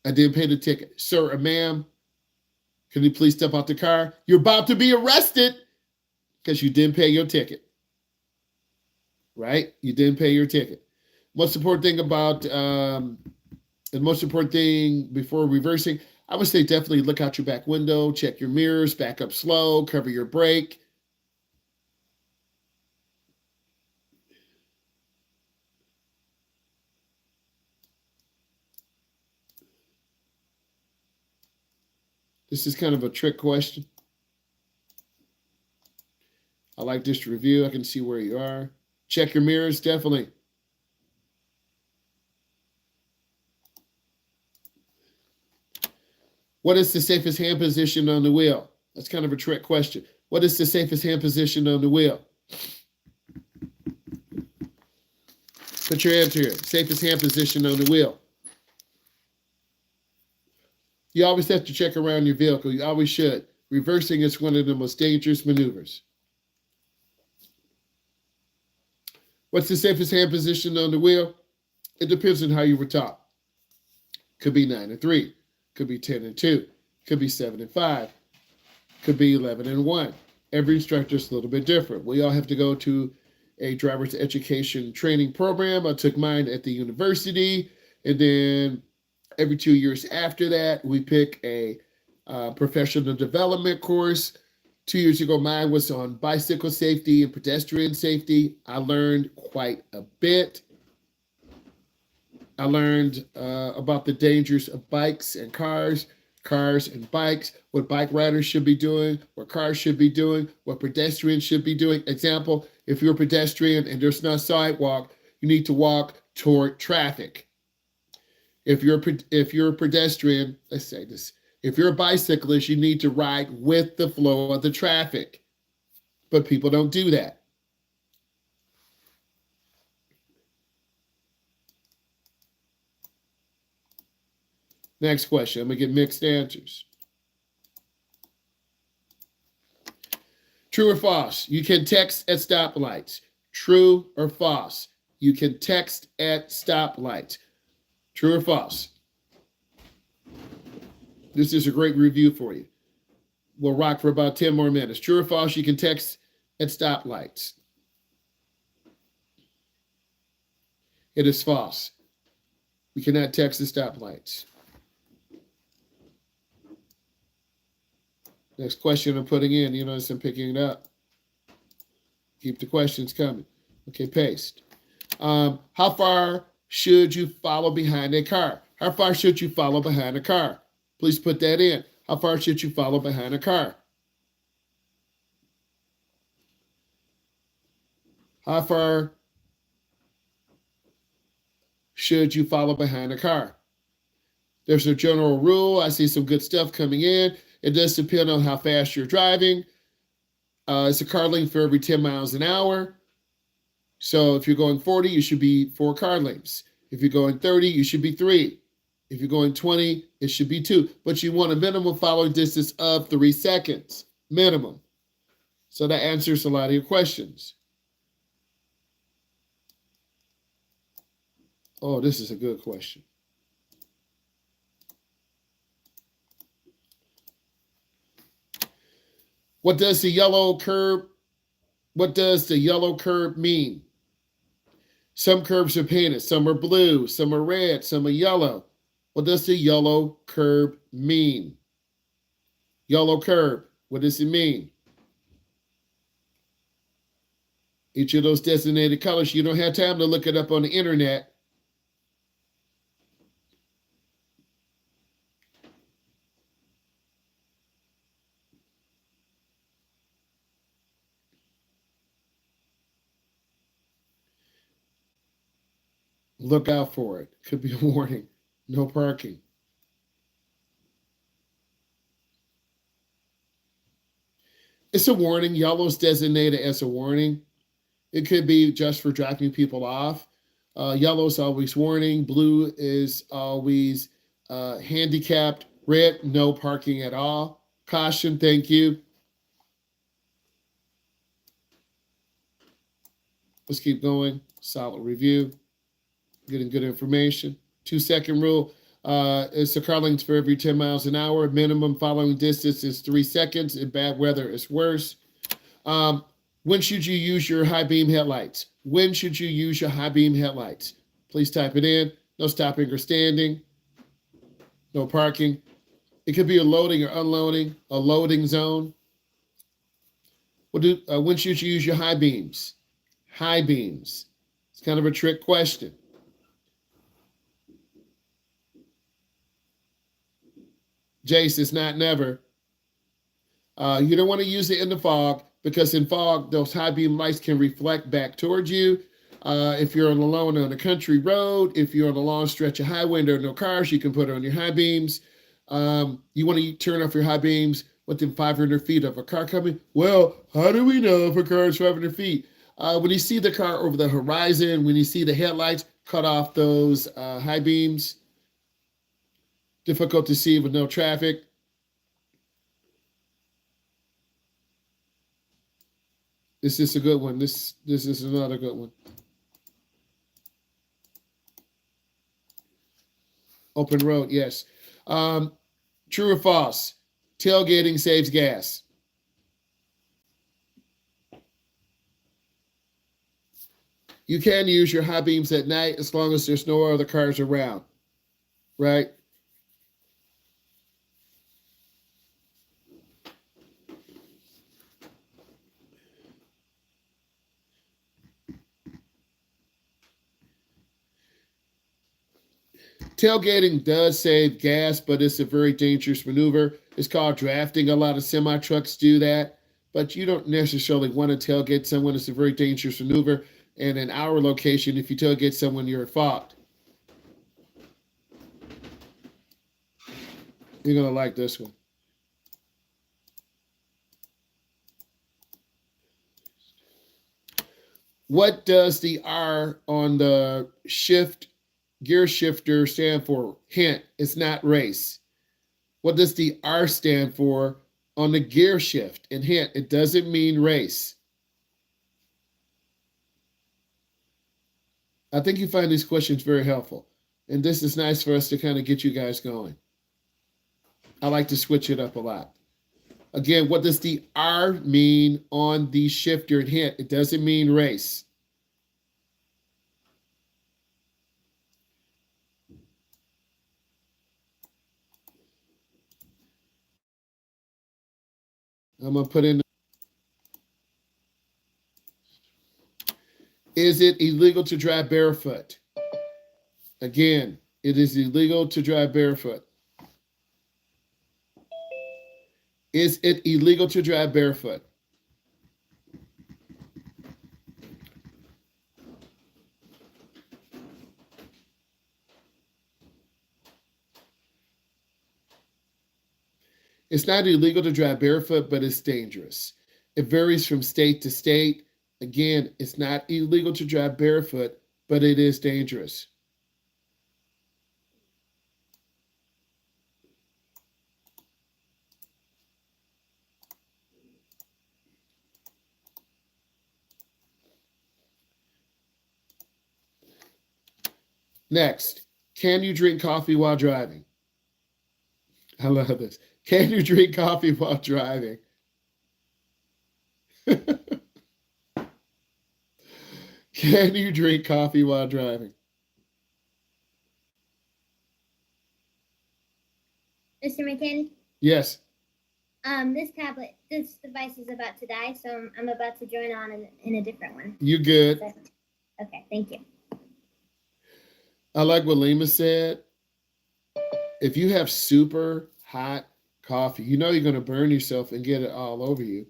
I didn't pay the ticket. Sir or ma'am, can you please step out the car? You're about to be arrested because you didn't pay your ticket, right? You didn't pay your ticket. Most important thing about, the most important thing before reversing, I would say definitely look out your back window, check your mirrors, back up slow, cover your brake. This is kind of a trick question. I like this to review. I can see where you are. Check your mirrors, definitely. What is the safest hand position on the wheel? That's kind of a trick question. What is the safest hand position on the wheel? Put your answer here. Safest hand position on the wheel. You always have to check around your vehicle. You always should. Reversing is one of the most dangerous maneuvers. What's the safest hand position on the wheel? It depends on how you were taught. Could be 9 and 3. Could be 10 and 2. Could be 7 and 5. Could be 11 and 1. Every instructor is a little bit different. We all have to go to a driver's education training program. I took mine at the university, and then every 2 years after that, we pick a professional development course. 2 years ago, mine was on bicycle safety and pedestrian safety. I learned quite a bit. I learned about the dangers of bikes and cars and bikes, what bike riders should be doing, what cars should be doing, what pedestrians should be doing. Example, if you're a pedestrian and there's no sidewalk, you need to walk toward traffic. If you're a pedestrian, let's say this, if you're a bicyclist, you need to ride with the flow of the traffic. But people don't do that. Next question. I'm going to get mixed answers. True or false? You can text at stoplights. True or false? You can text at stoplights. True or false? This is a great review for you. We'll rock for about 10 more minutes. True or false? You can text at stoplights. It is false. We cannot text at stoplights. Next question I'm putting in, you notice I'm picking it up. Keep the questions coming. Okay, paste. How far should you follow behind a car? How far should you follow behind a car? Please put that in. How far should you follow behind a car? How far should you follow behind a car? There's a general rule. I see some good stuff coming in. It does depend on how fast you're driving. It's a car length for every 10 miles an hour. So if you're going 40, you should be 4 car lengths. If you're going 30, you should be 3. If you're going 20, it should be 2. But you want a minimum following distance of 3 seconds. Minimum. So that answers a lot of your questions. Oh, this is a good question. What does the yellow curb mean? Some curbs are painted, some are blue, some are red, some are yellow. What does the yellow curb mean? Yellow curb, what does it mean? Each of those designated colors, you don't have time to look it up on the internet. Look out for it. Could be a warning. No parking. It's a warning. Yellow's designated as a warning. It could be just for dropping people off. Yellow's always warning. Blue is always handicapped. Red, no parking at all. Caution, thank you. Let's keep going. Solid review. Getting good information. 2-second rule. It's a car length for every 10 miles an hour. Minimum following distance is 3 seconds. In bad weather, it's worse. When should you use your high beam headlights? When should you use your high beam headlights? Please type it in. No stopping or standing. No parking. It could be a loading or unloading, a loading zone. When should you use your high beams? High beams. It's kind of a trick question. Jace, it's not never. You don't want to use it in the fog because in fog, those high beam lights can reflect back towards you. If you're alone on a country road, if you're on a long stretch of highway and there are no cars, you can put it on your high beams. You want to turn off your high beams within 500 feet of a car coming. Well, how do we know if a car is 500 feet? When you see the car over the horizon, when you see the headlights, cut off those high beams. Difficult to see with no traffic. This is a good one. This is another good one. Open road, yes. True or false? Tailgating saves gas. You can use your high beams at night as long as there's no other cars around, right? Tailgating does save gas, but it's a very dangerous maneuver. It's called drafting. A lot of semi trucks do that, but you don't necessarily want to tailgate someone. It's a very dangerous maneuver. And in our location, if you tailgate someone, you're at fault. You're going to like this one. What does the R on the gear shifter stand for? Hint, it's not race. What does the R stand for on the gear shift? And hint, it doesn't mean race. I think you find these questions very helpful. And this is nice for us to kind of get you guys going. I like to switch it up a lot. Again, what does the R mean on the shifter? And hint, it doesn't mean race. I'm going to put in Is it illegal to drive barefoot? Again, it is illegal to drive barefoot. Is it illegal to drive barefoot? It's not illegal to drive barefoot, but it's dangerous. It varies from state to state. Again, it's not illegal to drive barefoot, but it is dangerous. Next, can you drink coffee while driving? I love this. Can you drink coffee while driving? Can you drink coffee while driving? Mr. McKinney, Yes. this device is about to die, so I'm about to join on in a different one. You good. Okay, thank you. I like what Lima said. If you have super hot coffee, you know you're going to burn yourself and get it all over you.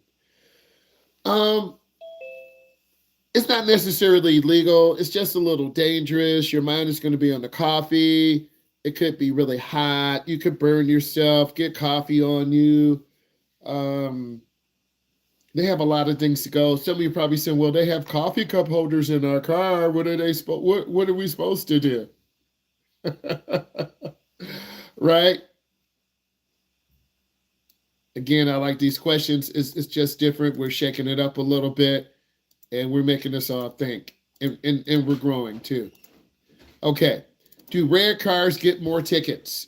It's not necessarily illegal. It's just a little dangerous. Your mind is going to be on the coffee. It could be really hot. You could burn yourself, get coffee on you. They have a lot of things to go. Some of you probably saying, well, they have coffee cup holders in our car. What are we supposed to do? Right? Again, I like these questions. It's just different. We're shaking it up a little bit, and we're making us all think, and we're growing too. Okay. Do red cars get more tickets?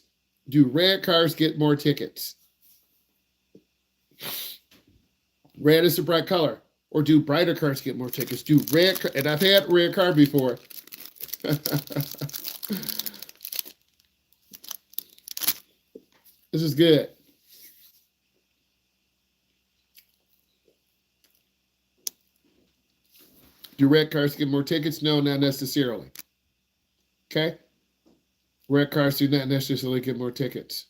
Do red cars get more tickets? Red is a bright color. Or do brighter cars get more tickets? Do red, and I've had red car before. This is good. Do red cars get more tickets? No, not necessarily. Okay? Red cars do not necessarily get more tickets.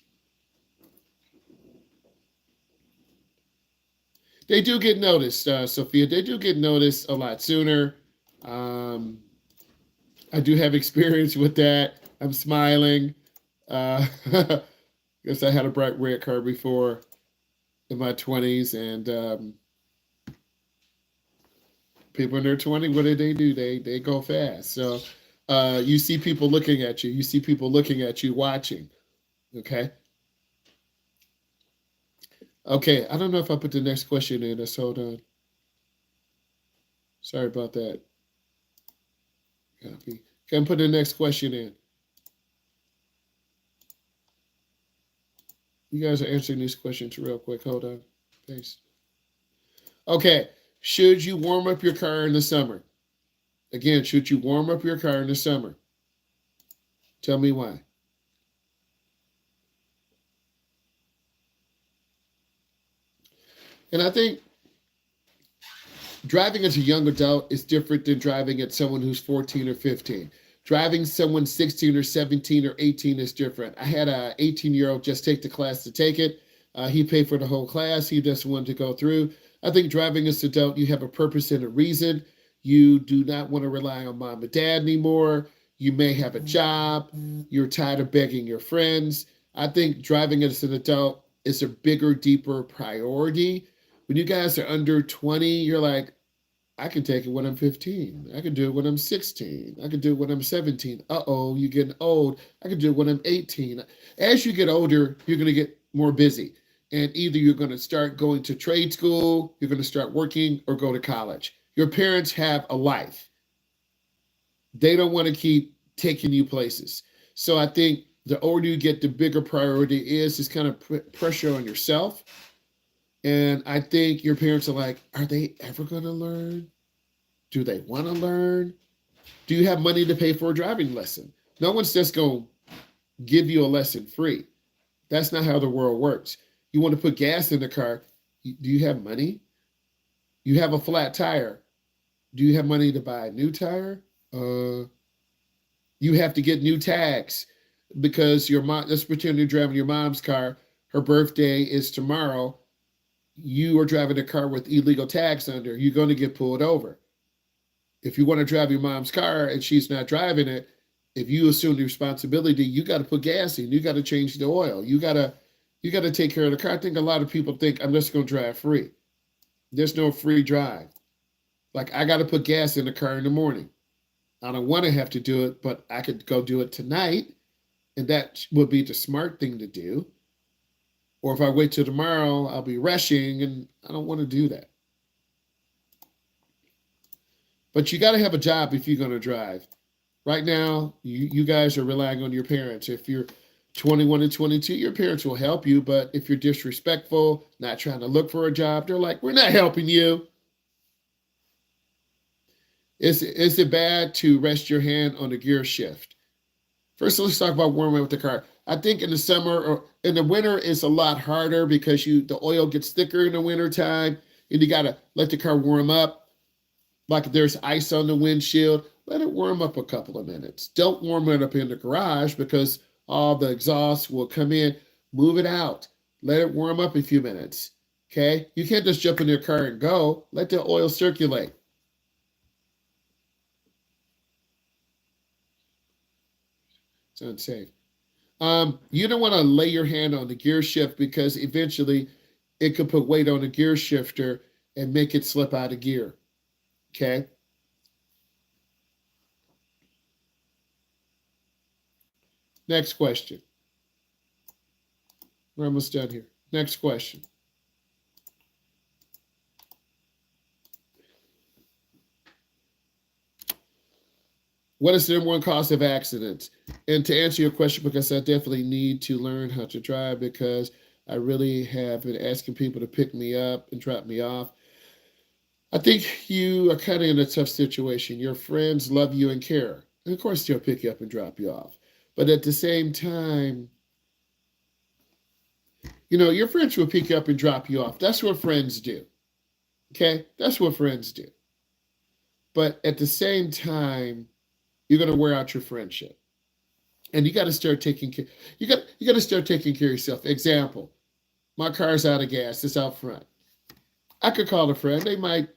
They do get noticed, Sophia. They do get noticed a lot sooner. I do have experience with that. I'm smiling. Guess I had a bright red car before in my 20s, and people in their 20s, what do? They go fast. So you see people looking at you. You see people looking at you, watching. Okay. Okay, I don't know if I put the next question in. Let's hold on. Sorry about that. Copy. Can I put the next question in? You guys are answering these questions real quick. Hold on. Thanks. Okay. Should you warm up your car in the summer? Again, should you warm up your car in the summer? Tell me why. And I think driving as a young adult is different than driving at someone who's 14 or 15. Driving someone 16 or 17 or 18 is different. I had an 18-year-old just take the class to take it. He paid for the whole class. He just wanted to go through. I think driving as an adult, you have a purpose and a reason. You do not want to rely on mom and dad anymore. You may have a job. You're tired of begging your friends. I think driving as an adult is a bigger, deeper priority. When you guys are under 20, you're like, I can take it when I'm 15. I can do it when I'm 16. I can do it when I'm 17. Uh-oh, you're getting old. I can do it when I'm 18. As you get older, you're going to get more busy. And either you're going to start going to trade school, you're going to start working, or go to college. Your parents have a life. They don't want to keep taking you places. So I think the older you get, the bigger priority is this kind of pressure on yourself. And I think your parents are like, are they ever going to learn? Do they want to learn? Do you have money to pay for a driving lesson? No one's just going to give you a lesson free. That's not how the world works. You want to put gas in the car. Do you have money? You have a flat tire. Do you have money to buy a new tire? You have to get new tags because your mom, let's pretend you're driving your mom's car. Her birthday is tomorrow. You are driving a car with illegal tags under. You're going to get pulled over. If you want to drive your mom's car and she's not driving it, if you assume the responsibility, you got to put gas in. You got to change the oil. You got to take care of the car. I think a lot of people think I'm just going to drive free. There's no free drive. Like I got to put gas in the car in the morning. I don't want to have to do it, but I could go do it tonight, and that would be the smart thing to do. Or if I wait till tomorrow, I'll be rushing, and I don't want to do that. But you got to have a job if you're going to drive. Right now, you guys are relying on your parents. If you're 21 and 22, your parents will help you. But if you're disrespectful, not trying to look for a job, they're like, we're not helping you. Is it bad to rest your hand on the gear shift? First, let's talk about warming up the car. I think in the summer or in the winter, it's a lot harder because the oil gets thicker in the winter time, and you got to let the car warm up. Like if there's ice on the windshield, let it warm up a couple of minutes. Don't warm it up in the garage because all the exhaust will come in. Move it out. Let it warm up a few minutes. Okay? You can't just jump in your car and go. Let the oil circulate. It's unsafe. You don't want to lay your hand on the gear shift because eventually it could put weight on the gear shifter and make it slip out of gear. Okay? Next question. We're almost done here. Next question. What is the number one cause of accidents? And to answer your question, because I definitely need to learn how to drive because I really have been asking people to pick me up and drop me off. I think you are kind of in a tough situation. Your friends love you and care. And of course, they'll pick you up and drop you off. But at the same time, your friends will pick you up and drop you off. That's what friends do. Okay? That's what friends do. But at the same time, you're going to wear out your friendship. And you got to start taking care. You got to start taking care of yourself. Example, my car's out of gas. It's out front. I could call a friend. They might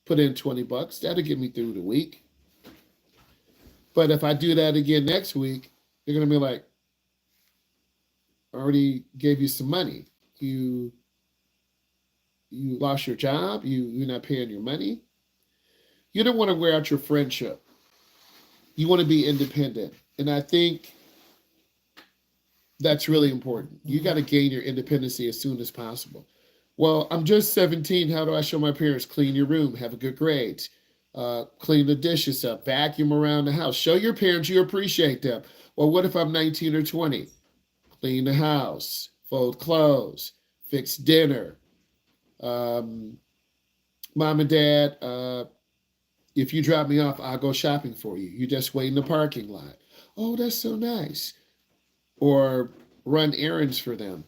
put in $20. That'll get me through the week. But if I do that again next week, they're going to be like, I already gave you some money. You lost your job. You're not paying your money. You don't want to wear out your friendship. You want to be independent. And I think that's really important. You got to gain your independency as soon as possible. Well, I'm just 17. How do I show my parents? Clean your room, have a good grades, clean the dishes up, vacuum around the house. Show your parents you appreciate them. Well, what if I'm 19 or 20? Clean the house, fold clothes, fix dinner. Mom and Dad, if you drop me off, I'll go shopping for you. You just wait in the parking lot. Oh, that's so nice. Or run errands for them.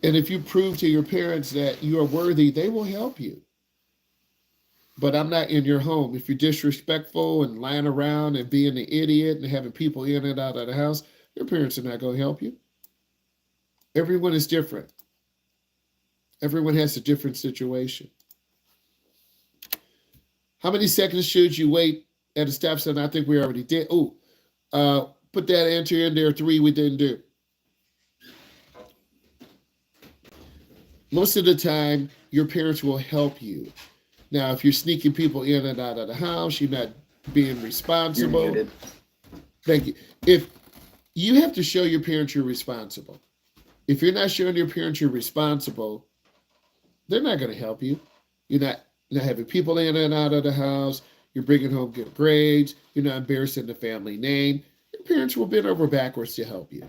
And if you prove to your parents that you are worthy, they will help you. But I'm not in your home. If you're disrespectful and lying around and being an idiot and having people in and out of the house, your parents are not going to help you. Everyone is different. Everyone has a different situation. How many seconds should you wait at a stop sign? I think we already did. Put that answer in there. 3 we didn't do. Most of the time, your parents will help you. Now, if you're sneaking people in and out of the house, you're not being responsible. You're muted. Thank you. If you have to show your parents you're responsible. If you're not showing your parents you're responsible, they're not going to help you. You're not having people in and out of the house. You're bringing home good grades. You're not embarrassing the family name. Your parents will bend over backwards to help you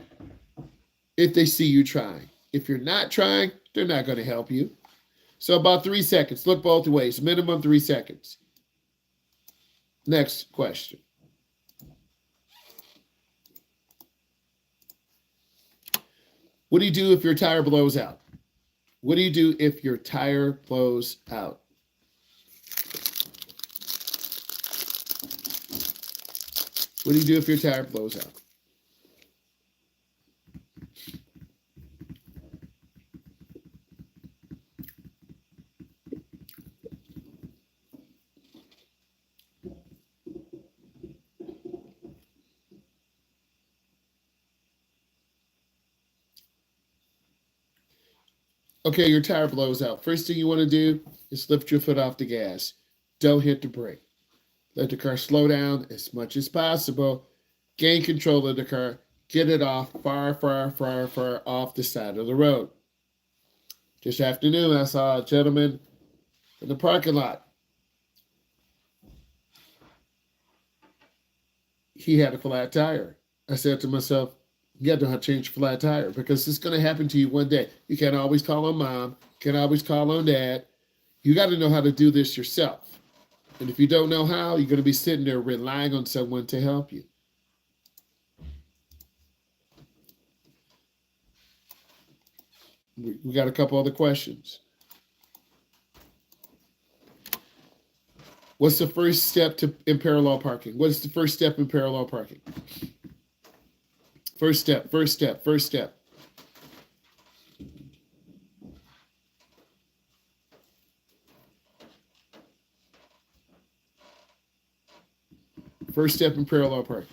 if they see you trying. If you're not trying, they're not going to help you. So about 3 seconds. Look both ways. Minimum 3 seconds. Next question. What do you do if your tire blows out? What do you do if your tire blows out? What do you do if your tire blows out? Okay, your tire blows out. First thing you want to do is lift your foot off the gas. Don't hit the brake. Let the car slow down as much as possible. Gain control of the car. Get it off far, far, far, far off the side of the road. This afternoon, I saw a gentleman in the parking lot. He had a flat tire. I said to myself, you got to know how to change a flat tire because it's going to happen to you one day. You can't always call on mom. Can't always call on dad. You got to know how to do this yourself. And if you don't know how, you're going to be sitting there relying on someone to help you. We got a couple other questions. What's the first step in parallel parking? What is the first step in parallel parking? First step. First step. First step in parallel parking.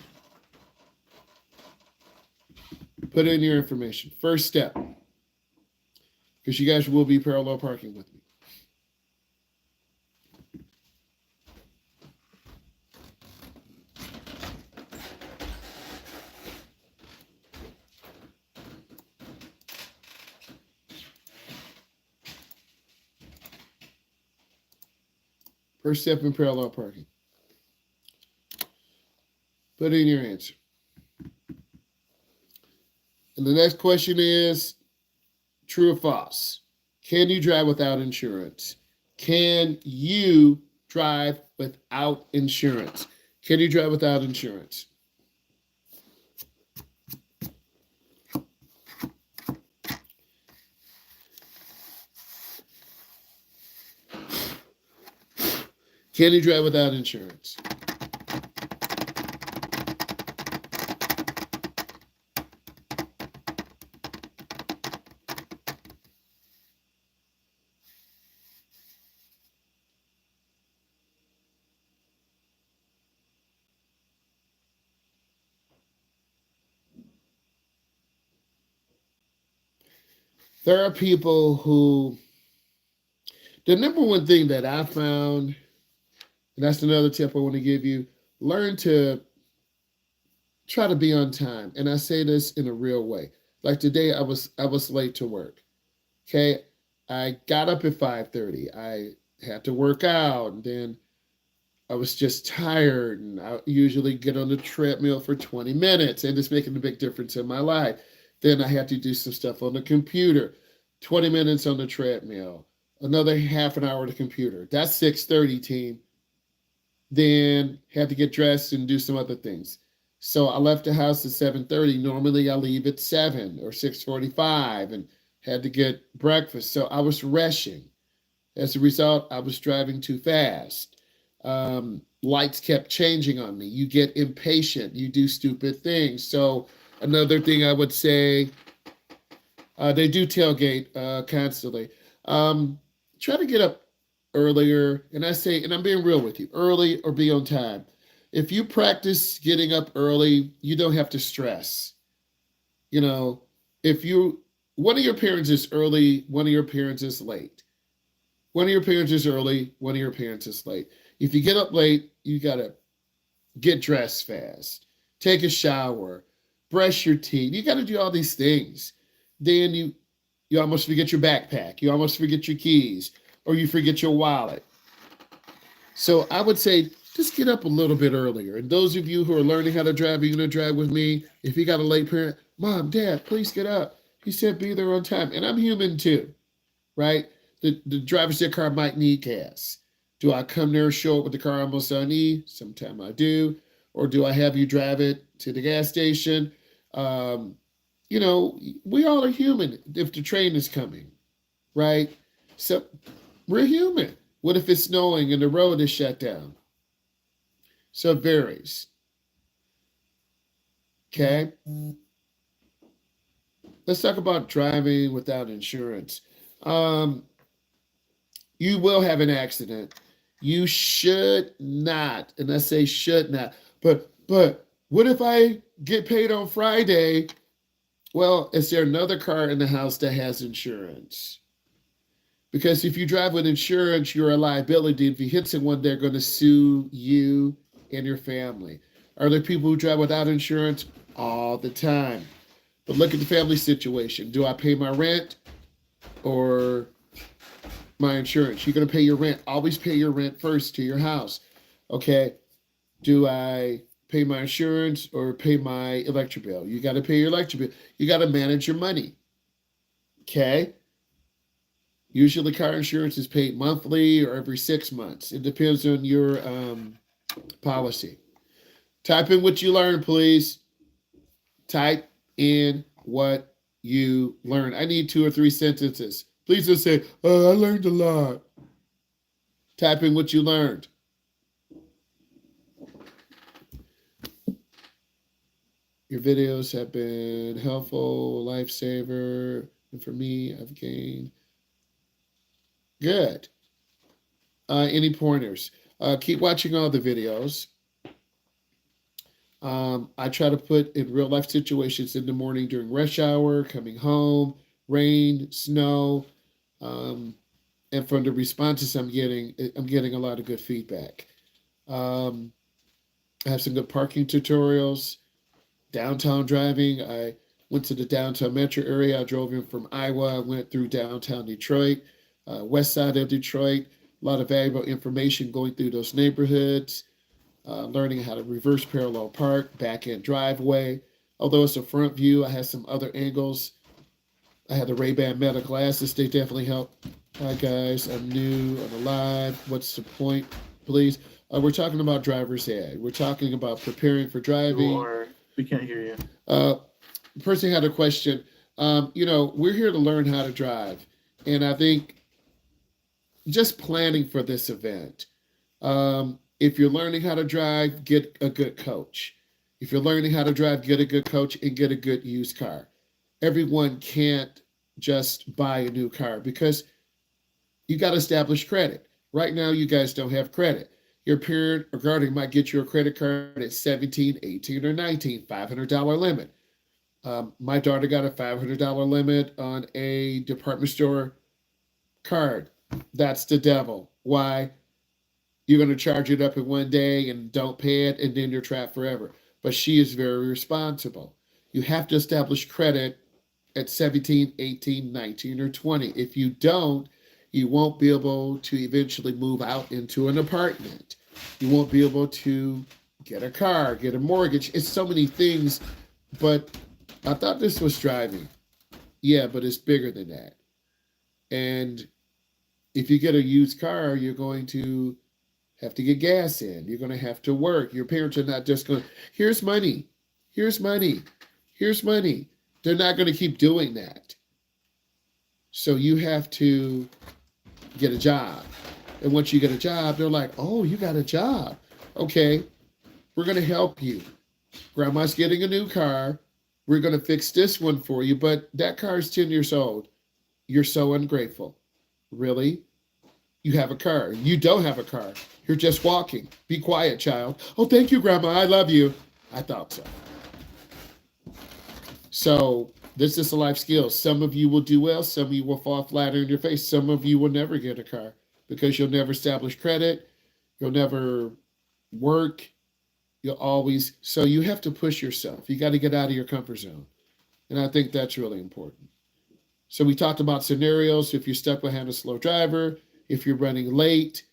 Put in your information. First step. Because you guys will be parallel parking with me. First step in parallel parking. Put in your answer. And the next question is, true or false? Can you drive without insurance? Can you drive without insurance? Can you drive without insurance? Can you drive without insurance? There are people who, the number one thing that I found, and that's another tip I want to give you, learn to try to be on time. And I say this in a real way. Like today, I was late to work. Okay. I got up at 5:30. I had to work out, and then I was just tired, and I usually get on the treadmill for 20 minutes, and it's making a big difference in my life. Then I had to do some stuff on the computer, 20 minutes on the treadmill, another half an hour on the computer. That's 6:30, team. Then had to get dressed and do some other things. So I left the house at 7:30. Normally I leave at 7 or 6:45 and had to get breakfast. So I was rushing. As a result, I was driving too fast. Lights kept changing on me. You get impatient. You do stupid things. So another thing I would say, they do tailgate constantly. Try to get up earlier. And I say, and I'm being real with you, early or be on time. If you practice getting up early, you don't have to stress. You know, if one of your parents is early, one of your parents is late. One of your parents is early, one of your parents is late. If you get up late, you got to get dressed fast, take a shower, brush your teeth. You got to do all these things. Then you almost forget your backpack. You almost forget your keys, or you forget your wallet. So I would say just get up a little bit earlier. And those of you who are learning how to drive, you're going to drive with me. If you got a late parent, Mom, Dad, please get up. He said be there on time. And I'm human too, right? The driver's their car might need gas. Do I come there, show up with the car almost on E? Sometimes I do. Or do I have you drive it to the gas station? You know, we all are human if the train is coming, right? So we're human. What if it's snowing and the road is shut down? So it varies. Okay. Let's talk about driving without insurance. Um, you will have an accident. You should not, and I say should not. But what if I get paid on Friday? Well, is there another car in the house that has insurance? Because if you drive with insurance, you're a liability. If you hit someone, they're going to sue you and your family. Are there people who drive without insurance? All the time. But look at the family situation. Do I pay my rent or my insurance? You're going to pay your rent. Always pay your rent first to your house. Okay. Do I pay my insurance or pay my electric bill? You got to pay your electric bill. You got to manage your money. Okay. Usually, car insurance is paid monthly or every 6 months. It depends on your policy. Type in what you learned, please. Type in what you learned. I need 2 or 3 sentences. Please just say, "Oh, I learned a lot." Type in what you learned. Your videos have been helpful, lifesaver, and for me, I've gained. Good. Any pointers? Keep watching all the videos. I try to put in real life situations in the morning during rush hour, coming home, rain, snow, and from the responses I'm getting a lot of good feedback. I have some good parking tutorials. Downtown driving. I went to the downtown metro area. I drove in from Iowa. I went through downtown Detroit, west side of Detroit. A lot of valuable information going through those neighborhoods, learning how to reverse parallel park, back end driveway. Although it's a front view, I had some other angles. I had the Ray-Ban Meta glasses. They definitely help. Hi, guys. I'm new. I'm alive. What's the point, please? We're talking about driver's ed. We're talking about preparing for driving. We can't hear you. Person had a question. We're here to learn how to drive. And I think just planning for this event. If you're learning how to drive, get a good coach. If you're learning how to drive, get a good coach and get a good used car. Everyone can't just buy a new car because you got to establish credit. Right now, you guys don't have credit. Your parent or guardian might get you a credit card at 17, 18, or 19, $500 limit. My daughter got a $500 limit on a department store card. That's the devil. Why? You're going to charge it up in one day and don't pay it, and then you're trapped forever. But she is very responsible. You have to establish credit at 17, 18, 19, or 20. If you don't, you won't be able to eventually move out into an apartment. You won't be able to get a car, get a mortgage. It's so many things. But I thought this was driving. Yeah, but it's bigger than that. And if you get a used car, you're going to have to get gas in. You're going to have to work. Your parents are not just going, here's money, here's money, here's money. They're not going to keep doing that. So you have to get a job. And once you get a job, they're like, oh, you got a job. Okay, we're going to help you. Grandma's getting a new car. We're going to fix this one for you. But that car is 10 years old. You're so ungrateful. Really? You have a car. You don't have a car. You're just walking. Be quiet, child. Oh, thank you, Grandma. I love you. I thought so. So this is a life skill. Some of you will do well. Some of you will fall flat on your face. Some of you will never get a car because you'll never establish credit. You'll never work. You'll always. So you have to push yourself. You got to get out of your comfort zone. And I think that's really important. So we talked about scenarios. If you're stuck behind a slow driver, if you're running late,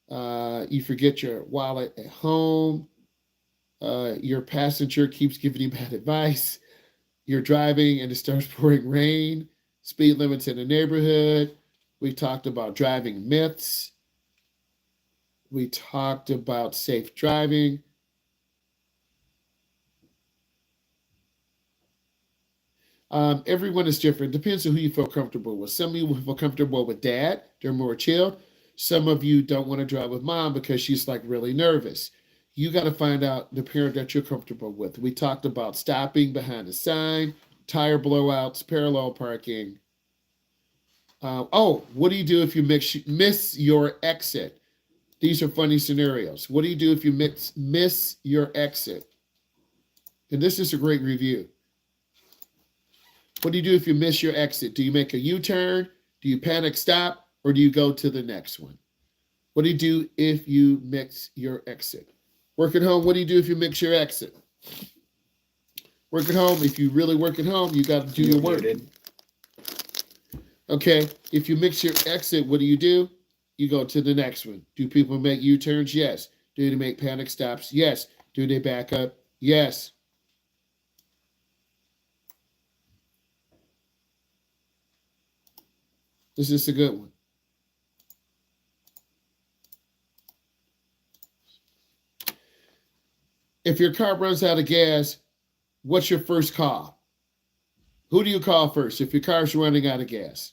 you forget your wallet at home, your passenger keeps giving you bad advice, you're driving and it starts pouring rain, speed limits in the neighborhood. We talked about driving myths. We talked about safe driving. Everyone is different. Depends on who you feel comfortable with. Some of you will feel comfortable with dad. They're more chilled. Some of you don't want to drive with mom because she's like really nervous. you got to find out the parent that you're comfortable with. We talked about stopping behind a sign, tire blowouts, parallel parking. What do you do if you miss your exit? These are funny scenarios. What do you do if you miss your exit? And this is a great review. What do you do if you miss your exit? Do you make a U-turn? Do you panic stop? Or do you go to the next one? What do you do if you miss your exit? Work at home, what do you do if you miss your exit? Work at home, if you really work at home, you got to do your work. Okay, if you miss your exit, what do? You go to the next one. Do people make U-turns? Yes. Do they make panic stops? Yes. Do they back up? Yes. This is a good one. If your car runs out of gas, what's your first call? Who do you call first if your car's running out of gas?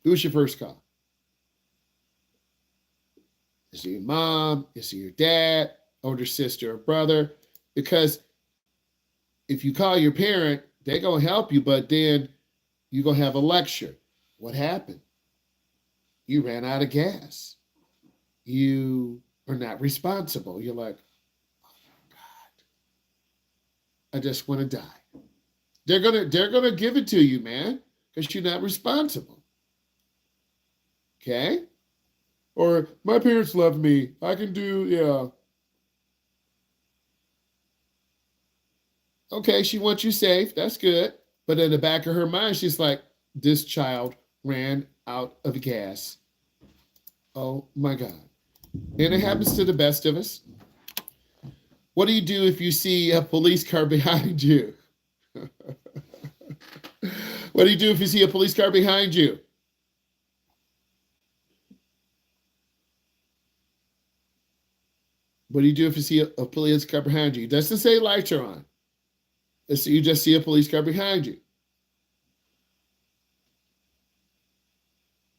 Who's your first call? Is it your mom? Is it your dad? Older sister or brother? Because if you call your parent, they're going to help you, but then you're going to have a lecture. What happened? You ran out of gas. You are not responsible. You're like, oh God, I just want to die. They're gonna give it to you, man, because you're not responsible. Okay? Or my parents love me. I can do, yeah. Okay, she wants you safe. That's good. But in the back of her mind, she's like, this child ran out of gas. Oh my God. And it happens to the best of us. What do you do if you see a police car behind you? What do you do if you see a police car behind you? What do you do if you see a police car behind you? It doesn't say lights are on. You just see a police car behind you.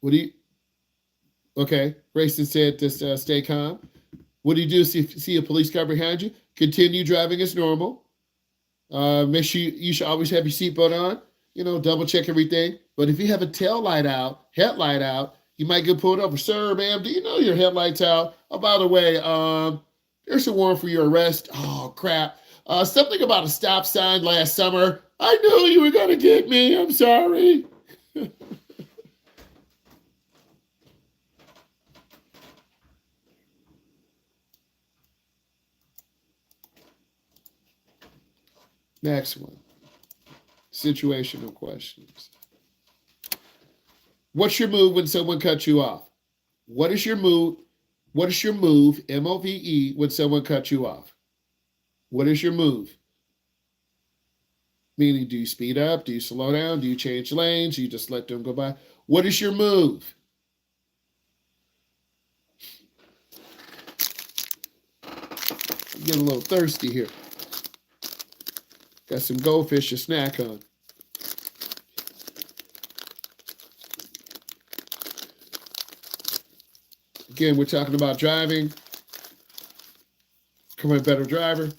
What do you... Okay, Grayson said to stay calm. What do you do if you see a police car behind you? Continue driving as normal. Make sure you should always have your seatbelt on. You know, double check everything. But if you have a tail light out, headlight out, you might get pulled over. Sir, ma'am, do you know your headlight's out? Oh, by the way, there's a warrant for your arrest. Oh, crap. Something about a stop sign last summer. I knew you were going to get me. I'm sorry. Next one. Situational questions. What's your move when someone cuts you off? What is your move? What is your move, M-O-V-E, when someone cuts you off? What is your move? Meaning, do you speed up? Do you slow down? Do you change lanes? Do you just let them go by? What is your move? I'm getting a little thirsty here. Got some goldfish to snack on. Again, we're talking about driving. Becoming a better driver.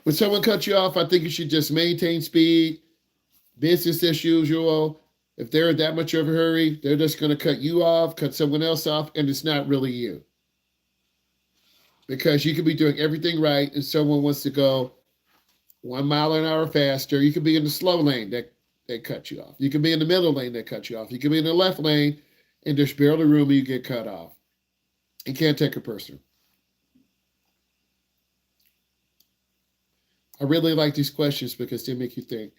When someone cuts you off, I think you should just maintain speed. Business as usual. If they're in that much of a hurry, they're just going to cut you off, cut someone else off, and it's not really you. Because you could be doing everything right and someone wants to go 1 mile an hour faster. You could be in the slow lane that cut you off. You can be in the middle lane that cut you off. You can be in the left lane and there's barely room and you get cut off. You can't take it personal. I really like these questions because they make you think.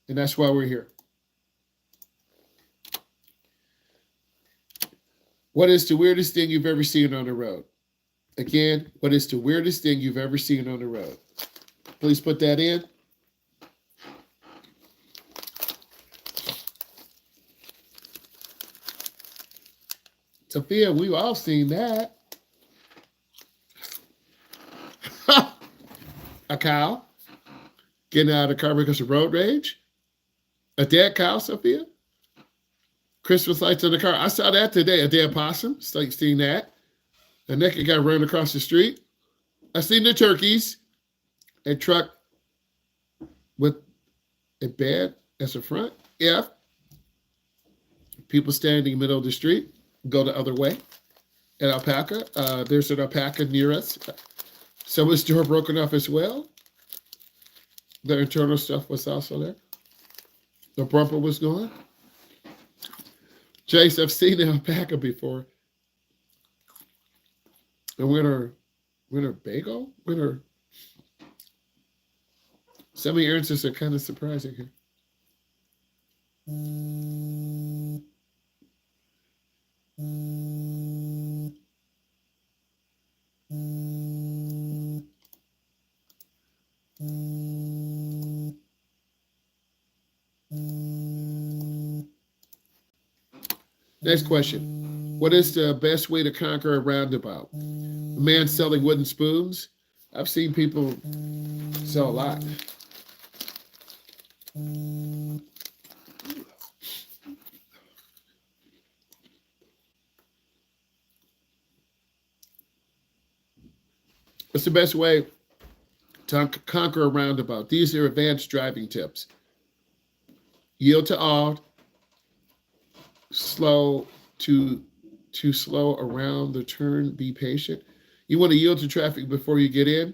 And that's why we're here. What is the weirdest thing you've ever seen on the road? Again, what is the weirdest thing you've ever seen on the road? Please put that in. Sophia, we've all seen that. A cow getting out of the car because of road rage? A dead cow, Sophia? Christmas lights on the car. I saw that today. A dead possum. It's like seeing that. A naked guy running across the street. I seen the turkeys. A truck with a bed as a front. Yeah. People standing in the middle of the street. Go the other way. An alpaca. There's an alpaca near us. Someone's door broken off as well. The internal stuff was also there. The bumper was gone. Jace, I've seen an alpaca before. A winter bagel? Winter. Some of the answers are kind of surprising here. Next question. What is the best way to conquer a roundabout? A man selling wooden spoons? I've seen people sell a lot. What's the best way to conquer a roundabout? These are advanced driving tips. Yield to all. Slow to slow around the turn. Be patient. You want to yield to traffic before you get in.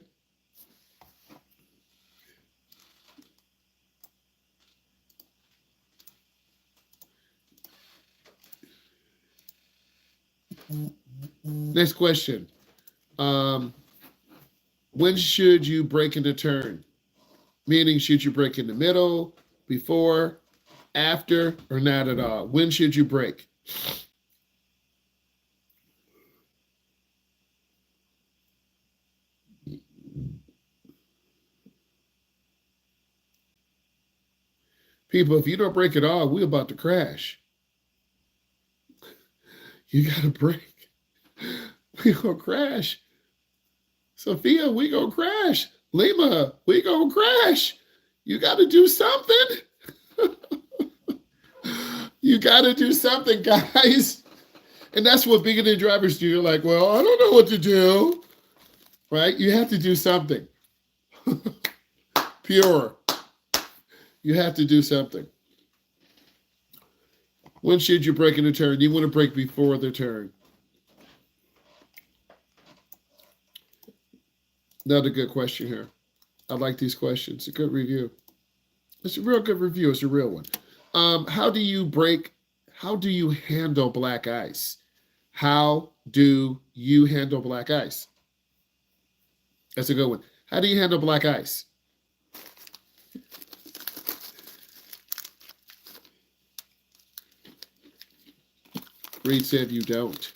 Next question. When should you brake in the turn? Meaning, should you brake in the middle, before, after, or not at all? When should you brake? People, if you don't brake at all, we're about to crash. You got to brake. We're going to crash. Sophia, we going to crash. Lima, we going to crash. You got to do something. You got to do something, guys. And that's what beginning drivers do. You're like, well, I don't know what to do. Right? You have to do something. Pure. You have to do something. When should you brake in a turn? You want to brake before the turn. Another good question here. I like these questions. A good review. It's a real good review. It's a real one. How do you brake? How do you handle black ice? How do you handle black ice? That's a good one. How do you handle black ice? Reed said you don't.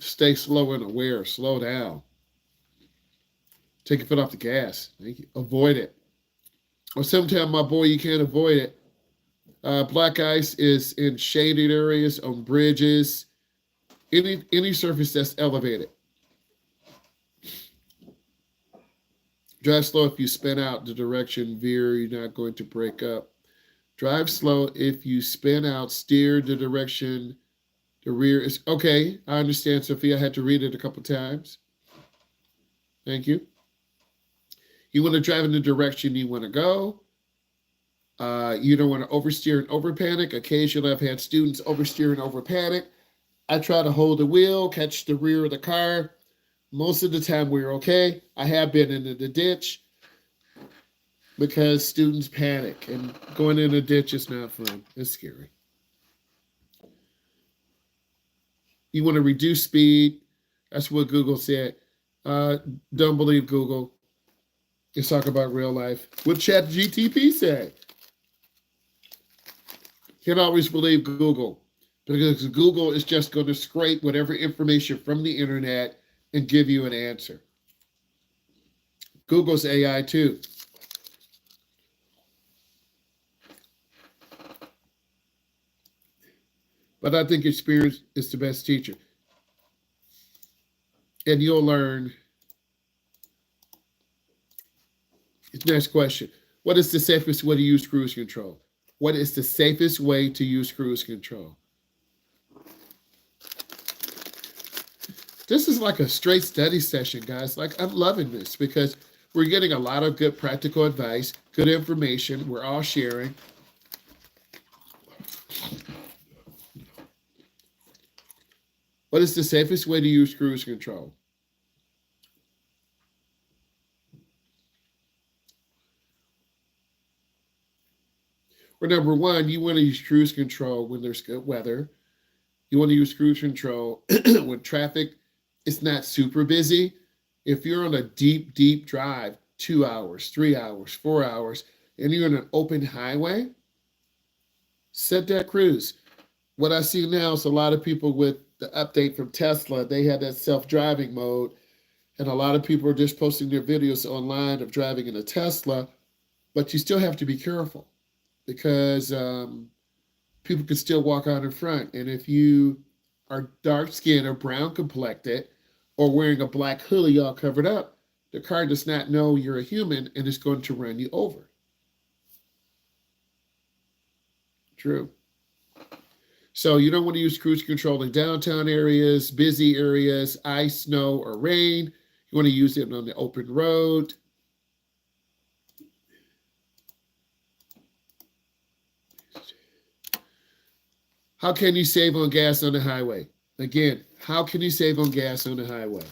Stay slow and aware. Slow down. Take your foot off the gas. Avoid it. Or sometimes, my boy, you can't avoid it. Black ice is in shaded areas, on bridges, any surface that's elevated. Drive slow if you spin out the direction, veer, you're not going to break up. Drive slow if you spin out, steer the direction, the rear is, okay, I understand, Sophia. I had to read it a couple times. Thank you. You want to drive in the direction you want to go. You don't want to oversteer and over panic. Occasionally, I've had students oversteer and over panic. I try to hold the wheel, catch the rear of the car. Most of the time, we're okay. I have been into the ditch because students panic, and going in a ditch is not fun. It's scary. You want to reduce speed. That's what Google said. Don't believe Google. Let's talk about real life. What ChatGPT said. Can't always believe Google, because Google is just going to scrape whatever information from the internet and give you an answer. Google's AI too. But I think experience is the best teacher. And you'll learn. Next question. What is the safest way to use cruise control? What is the safest way to use cruise control? This is like a straight study session, guys. Like, I'm loving this because we're getting a lot of good practical advice, good information. We're all sharing. What is the safest way to use cruise control? Well, number one, you want to use cruise control when there's good weather. You want to use cruise control when traffic is not super busy. If you're on a deep, deep drive, 2 hours, 3 hours, 4 hours, and you're on an open highway, set that cruise. What I see now is a lot of people with the update from Tesla, they had that self-driving mode, and a lot of people are just posting their videos online of driving in a Tesla, but you still have to be careful because people can still walk out in front. And if you are dark skinned or brown complected or wearing a black hoodie all covered up, the car does not know you're a human and is going to run you over. True. So you don't want to use cruise control in downtown areas, busy areas, ice, snow, or rain. You want to use it on the open road. How can you save on gas on the highway? Again, how can you save on gas on the highway?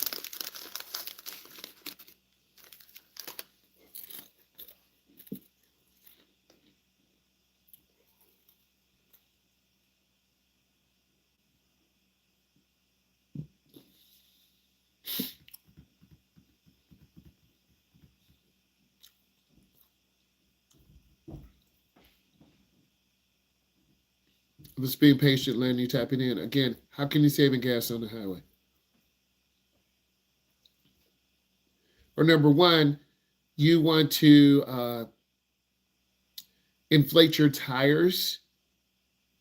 Let's be patient, Len. You tapping in. Again, how can you save on gas on the highway? Or number one, you want to inflate your tires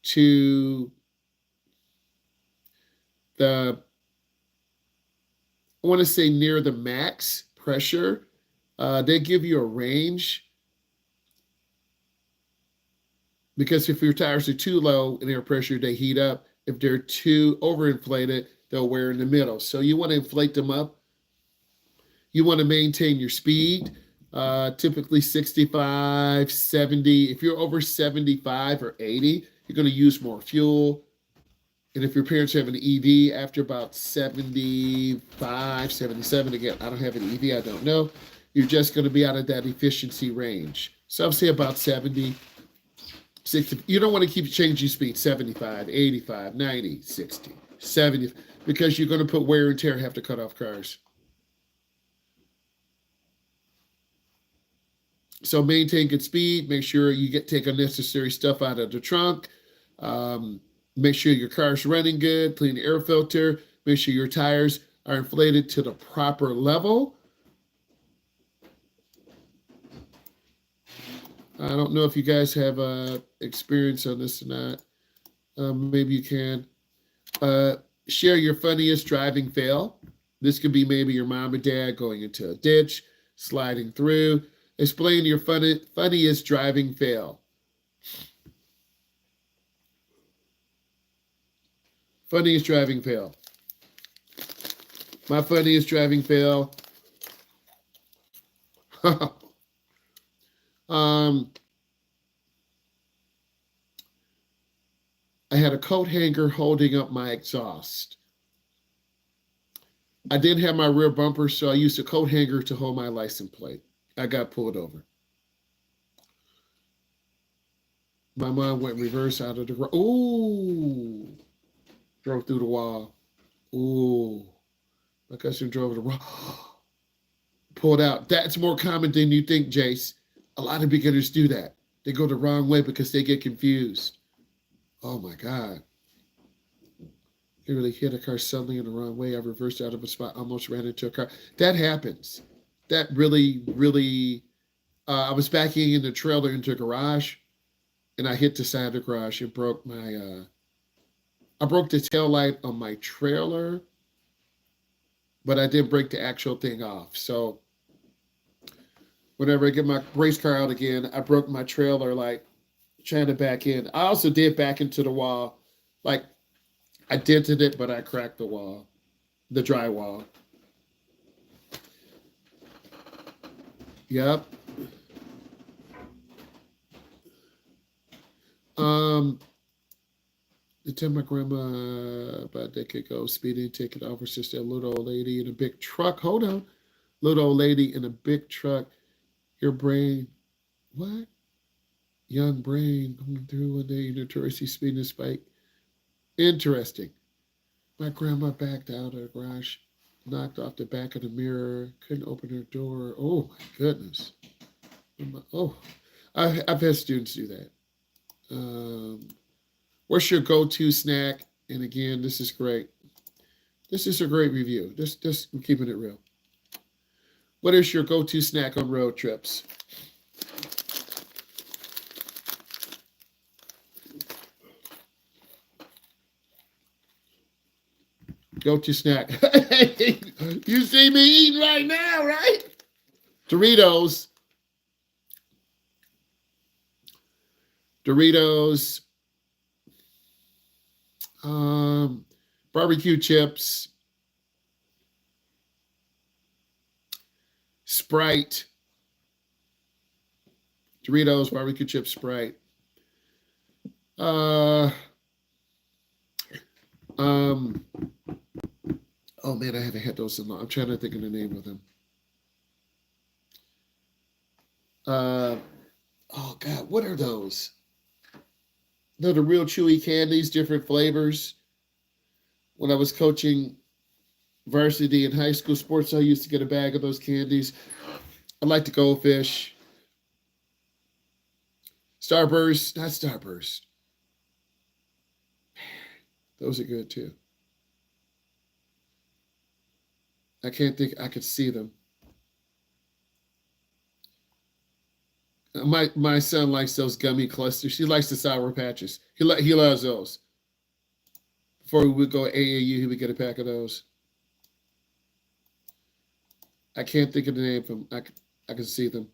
to I want to say near the max pressure. They give you a range because if your tires are too low in air pressure, they heat up. If they're too overinflated, they'll wear in the middle. So you want to inflate them up. You want to maintain your speed, typically 65, 70. If you're over 75 or 80, you're going to use more fuel. And if your parents have an EV after about 75, 77, again, I don't have an EV, I don't know, you're just going to be out of that efficiency range. So I'll say about 70, 60. You don't want to keep changing speed, 75, 85, 90, 60, 70, because you're going to put wear and tear and have to cut off cars. So maintain good speed. Make sure you take unnecessary stuff out of the trunk. Make sure your car's running good. Clean the air filter. Make sure your tires are inflated to the proper level. I don't know if you guys have experience on this or not. Maybe you can. Share your funniest driving fail. This could be maybe your mom or dad going into a ditch, sliding through. Explain your funniest driving fail. Funniest driving fail. My funniest driving fail. I had a coat hanger holding up my exhaust. I didn't have my rear bumper, so I used a coat hanger to hold my license plate. I got pulled over. My mom went reverse out of the road. Ooh. Drove through the wall. Ooh. My cousin drove the wall. Pulled out. That's more common than you think, Jace. A lot of beginners do that. They go the wrong way because they get confused. Oh my God. He really hit a car suddenly in the wrong way. I reversed out of a spot, almost ran into a car. That happens. That really, I was backing in the trailer into a garage, and I hit the side of the garage and broke my, I broke the tail light on my trailer, but I didn't break the actual thing off. So whenever I get my race car out again, I broke my trailer light trying to back in. I also did back into the wall. Like, I dented it, but I cracked the wall, the drywall. Yep. The time my grandma about a decade ago, speeding ticket officer said, little old lady in a big truck. Hold on. Little old lady in a big truck. Your brain, what? Young brain going through one day, notoriously speeding spike. Interesting. My grandma backed out of the garage, knocked off the back of the mirror, couldn't open her door. Oh my goodness. Oh, I've had students do that. What's your go-to snack? And again, this is great. This is a great review. Just I'm keeping it real. What is your go-to snack on road trips? Go-to snack. You see me eating right now, right? Doritos. Barbecue chips, Sprite, Doritos, barbecue chips, Sprite. Oh man, I haven't had those in long. I'm trying to think of the name of them. Oh God, what are those? They're the real chewy candies, different flavors. When I was coaching varsity in high school sports, I used to get a bag of those candies. I like the Goldfish. Starburst, not Starburst. Those are good too. I can't think, I could see them. My son likes those gummy clusters. He likes the Sour Patches. He loves those. Before we would go AAU, he would get a pack of those. I can't think of the name of them. I can see them.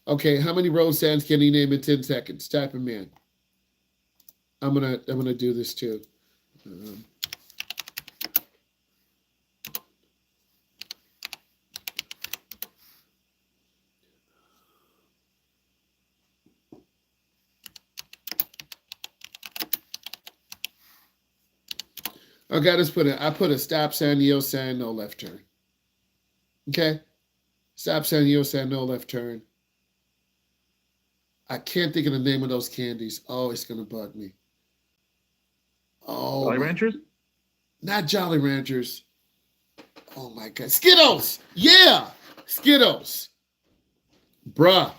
Okay, how many road signs can he name in 10 seconds? Type them in. I'm gonna do this too. Okay, I put a stop sign, yield sign, no left turn. Okay? Stop sign, yield sign, no left turn. I can't think of the name of those candies. Oh, it's gonna bug me. Oh, Jolly Ranchers? Not Jolly Ranchers. Oh my God. Skittles! Yeah! Skittles. Bruh,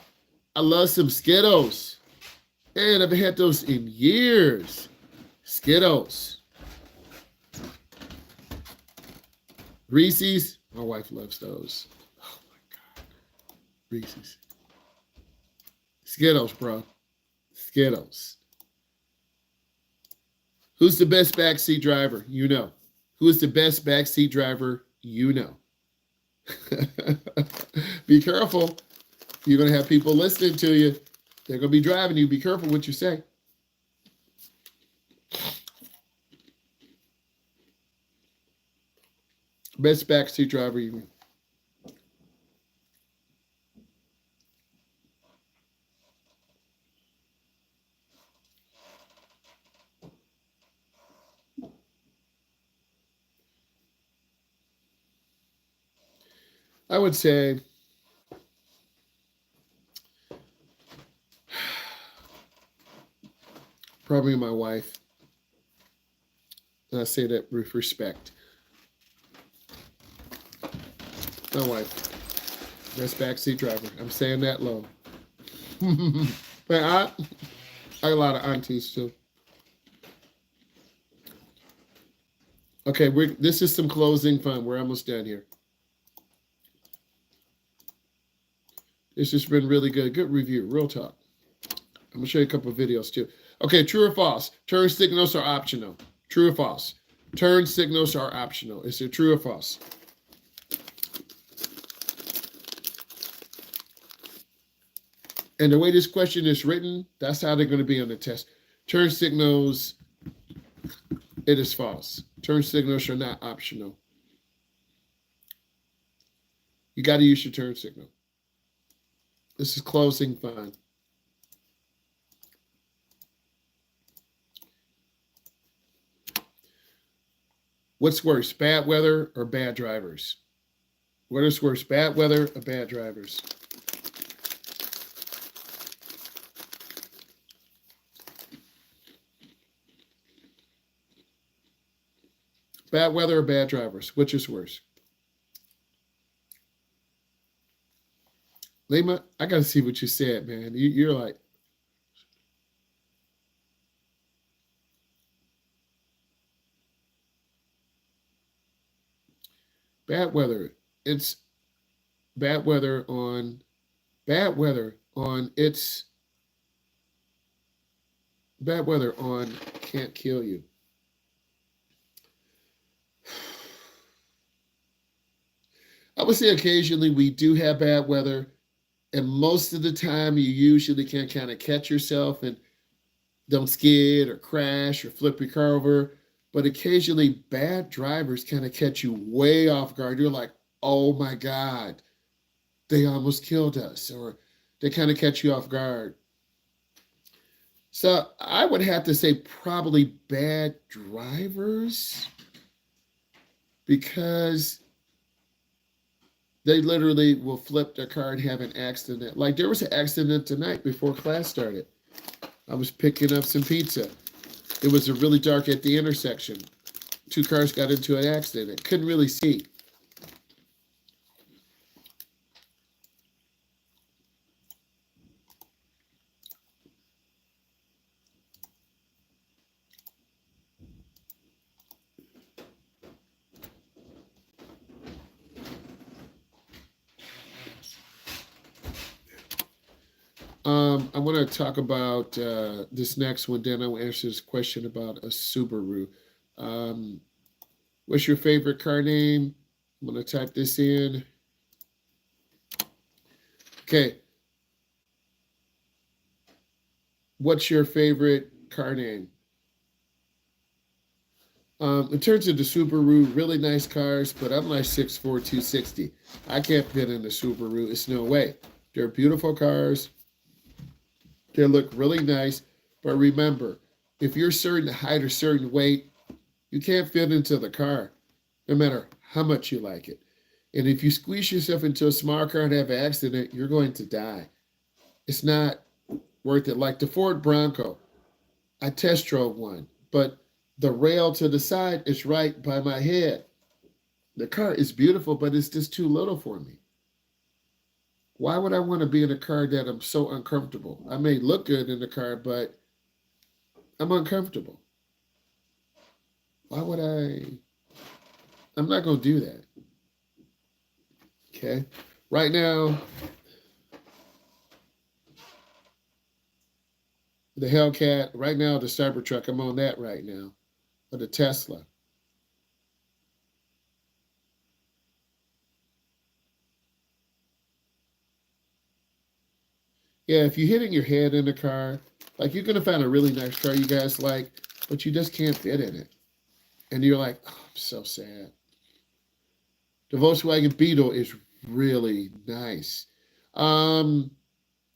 I love some Skittles. Man, I've had those in years. Skittles. Reese's. My wife loves those. Oh my God. Reese's. Skittles, bro. Skittles. Who's the best backseat driver? You know. Who is the best backseat driver? You know. Be careful. You're going to have people listening to you. They're going to be driving you. Be careful what you say. Best backseat driver you know. I would say probably my wife. And I say that with respect. My wife. Best backseat driver. I'm saying that low. But I got a lot of aunties too. Okay, this is some closing fun. We're almost done here. This has been really good. Good review. Real talk. I'm going to show you a couple of videos too. Okay, true or false? Turn signals are optional. True or false? Turn signals are optional. Is it true or false? And the way this question is written, that's how they're going to be on the test. Turn signals, it is false. Turn signals are not optional. You got to use your turn signal. This is closing fun. What's worse, bad weather or bad drivers? What is worse, bad weather or bad drivers? Bad weather or bad drivers? Which is worse? Lima, I got to see what you said, man. You're like, bad weather. It's bad weather on it's bad weather on can't kill you. I would say occasionally we do have bad weather, and most of the time you usually can kind of catch yourself and don't skid or crash or flip your car over. But occasionally bad drivers kind of catch you way off guard. You're like, oh my God, they almost killed us, or they kind of catch you off guard. So I would have to say probably bad drivers, because they literally will flip their car and have an accident. Like there was an accident tonight before class started. I was picking up some pizza. It was really dark at the intersection. 2 cars got into an accident. I couldn't really see. I want to talk about this next one. Then I will answer this question about a Subaru. What's your favorite car name? I'm going to type this in. Okay. What's your favorite car name? In terms of the Subaru, really nice cars, but I'm like 6'4", 260. I can't fit in the Subaru. It's no way. They're beautiful cars. They look really nice. But remember, if you're certain height or certain weight, you can't fit into the car, no matter how much you like it. And if you squeeze yourself into a small car and have an accident, you're going to die. It's not worth it. Like the Ford Bronco, I test drove one, but the rail to the side is right by my head. The car is beautiful, but it's just too little for me. Why would I want to be in a car that I'm so uncomfortable? I may look good in the car, but I'm uncomfortable. Why would I? I'm not going to do that. Okay. Right now, the Hellcat, right now, the Cybertruck, I'm on that right now. Or the Tesla. Yeah, if you're hitting your head in the car, like you're going to find a really nice car you guys like, but you just can't fit in it. And you're like, oh, I'm so sad. The Volkswagen Beetle is really nice.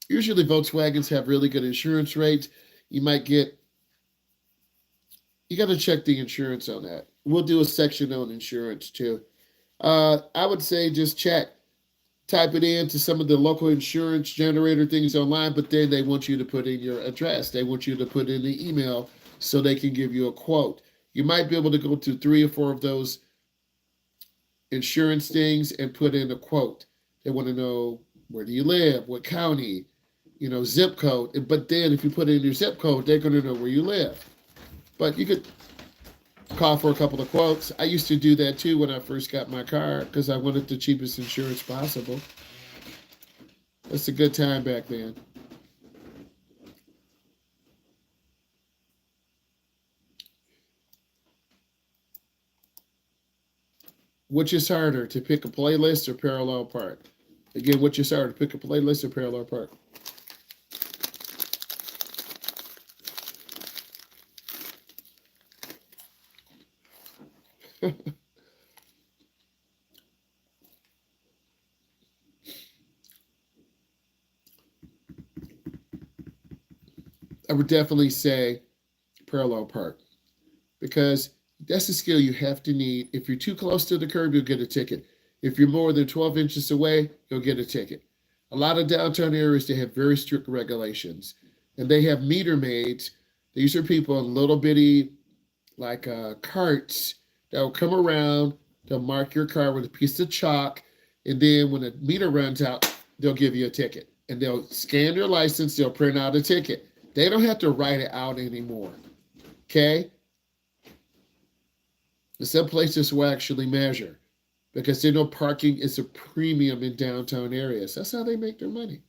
Usually Volkswagens have really good insurance rates. You got to check the insurance on that. We'll do a section on insurance too. I would say just check. Type it into some of the local insurance generator things online, but then they want you to put in your address. They want you to put in the email so they can give you a quote. You might be able to go to 3 or 4 of those insurance things and put in a quote. They want to know, where do you live, what county, zip code. But then if you put in your zip code, they're going to know where you live. But you could call for a couple of quotes. I used to do that too when I first got my car because I wanted the cheapest insurance possible. It's a good time back then. Which is harder, to pick a playlist or parallel park? Again, which is harder, to pick a playlist or parallel park? I would definitely say parallel park because that's a skill you have to need. If you're too close to the curb, you'll get a ticket. If you're more than 12 inches away, you'll get a ticket. A lot of downtown areas, they have very strict regulations, and they have meter maids. These are people in little bitty carts that will come around. They'll mark your car with a piece of chalk, and then when the meter runs out, they'll give you a ticket. And they'll scan your license. They'll print out a ticket. They don't have to write it out anymore. Okay? Some places will actually measure because they know parking is a premium in downtown areas. That's how they make their money.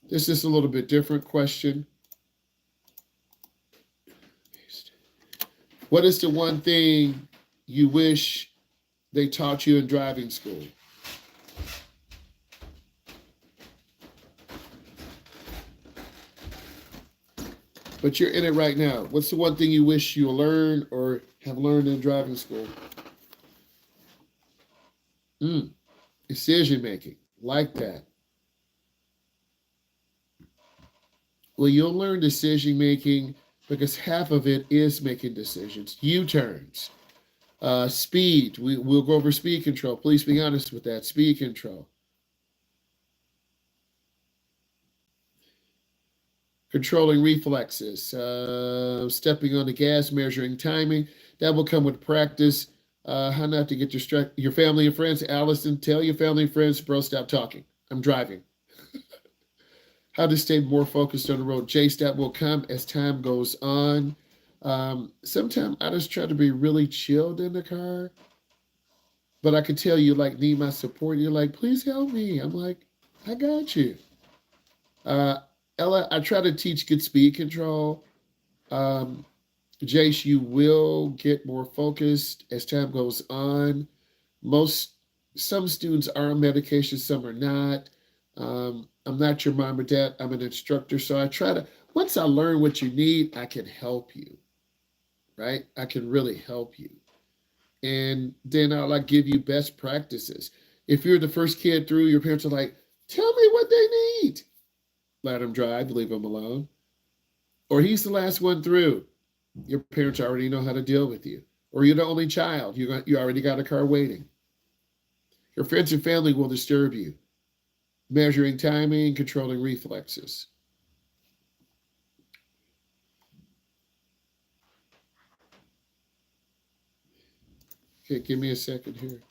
This is a little bit different question. What is the one thing you wish they taught you in driving school? But you're in it right now. What's the one thing you wish you learned or have learned in driving school? Decision making. Like that. Well, you'll learn decision making because half of it is making decisions. U-turns. Speed. We'll go over speed control. Please be honest with that. Speed control. Controlling reflexes, stepping on the gas, measuring timing. That will come with practice. How not to get distracted. Your family and friends. Allison, tell your family and friends, bro, stop talking. I'm driving. How to stay more focused on the road. Jace, that will come as time goes on. Sometimes I just try to be really chilled in the car. But I could tell you, need my support. You're like, please help me. I'm like, I got you. Ella, I try to teach good speed control. Jace, you will get more focused as time goes on. Some students are on medication, some are not. I'm not your mom or dad. I'm an instructor, so I try to. Once I learn what you need, I can help you, right? I can really help you, and then I'll give you best practices. If you're the first kid through, your parents are like, "Tell me what they need." Let them drive, leave them alone. Or he's the last one through. Your parents already know how to deal with you. Or you're the only child. You already got a car waiting. Your friends and family will disturb you. Measuring timing, controlling reflexes. Okay, give me a second here.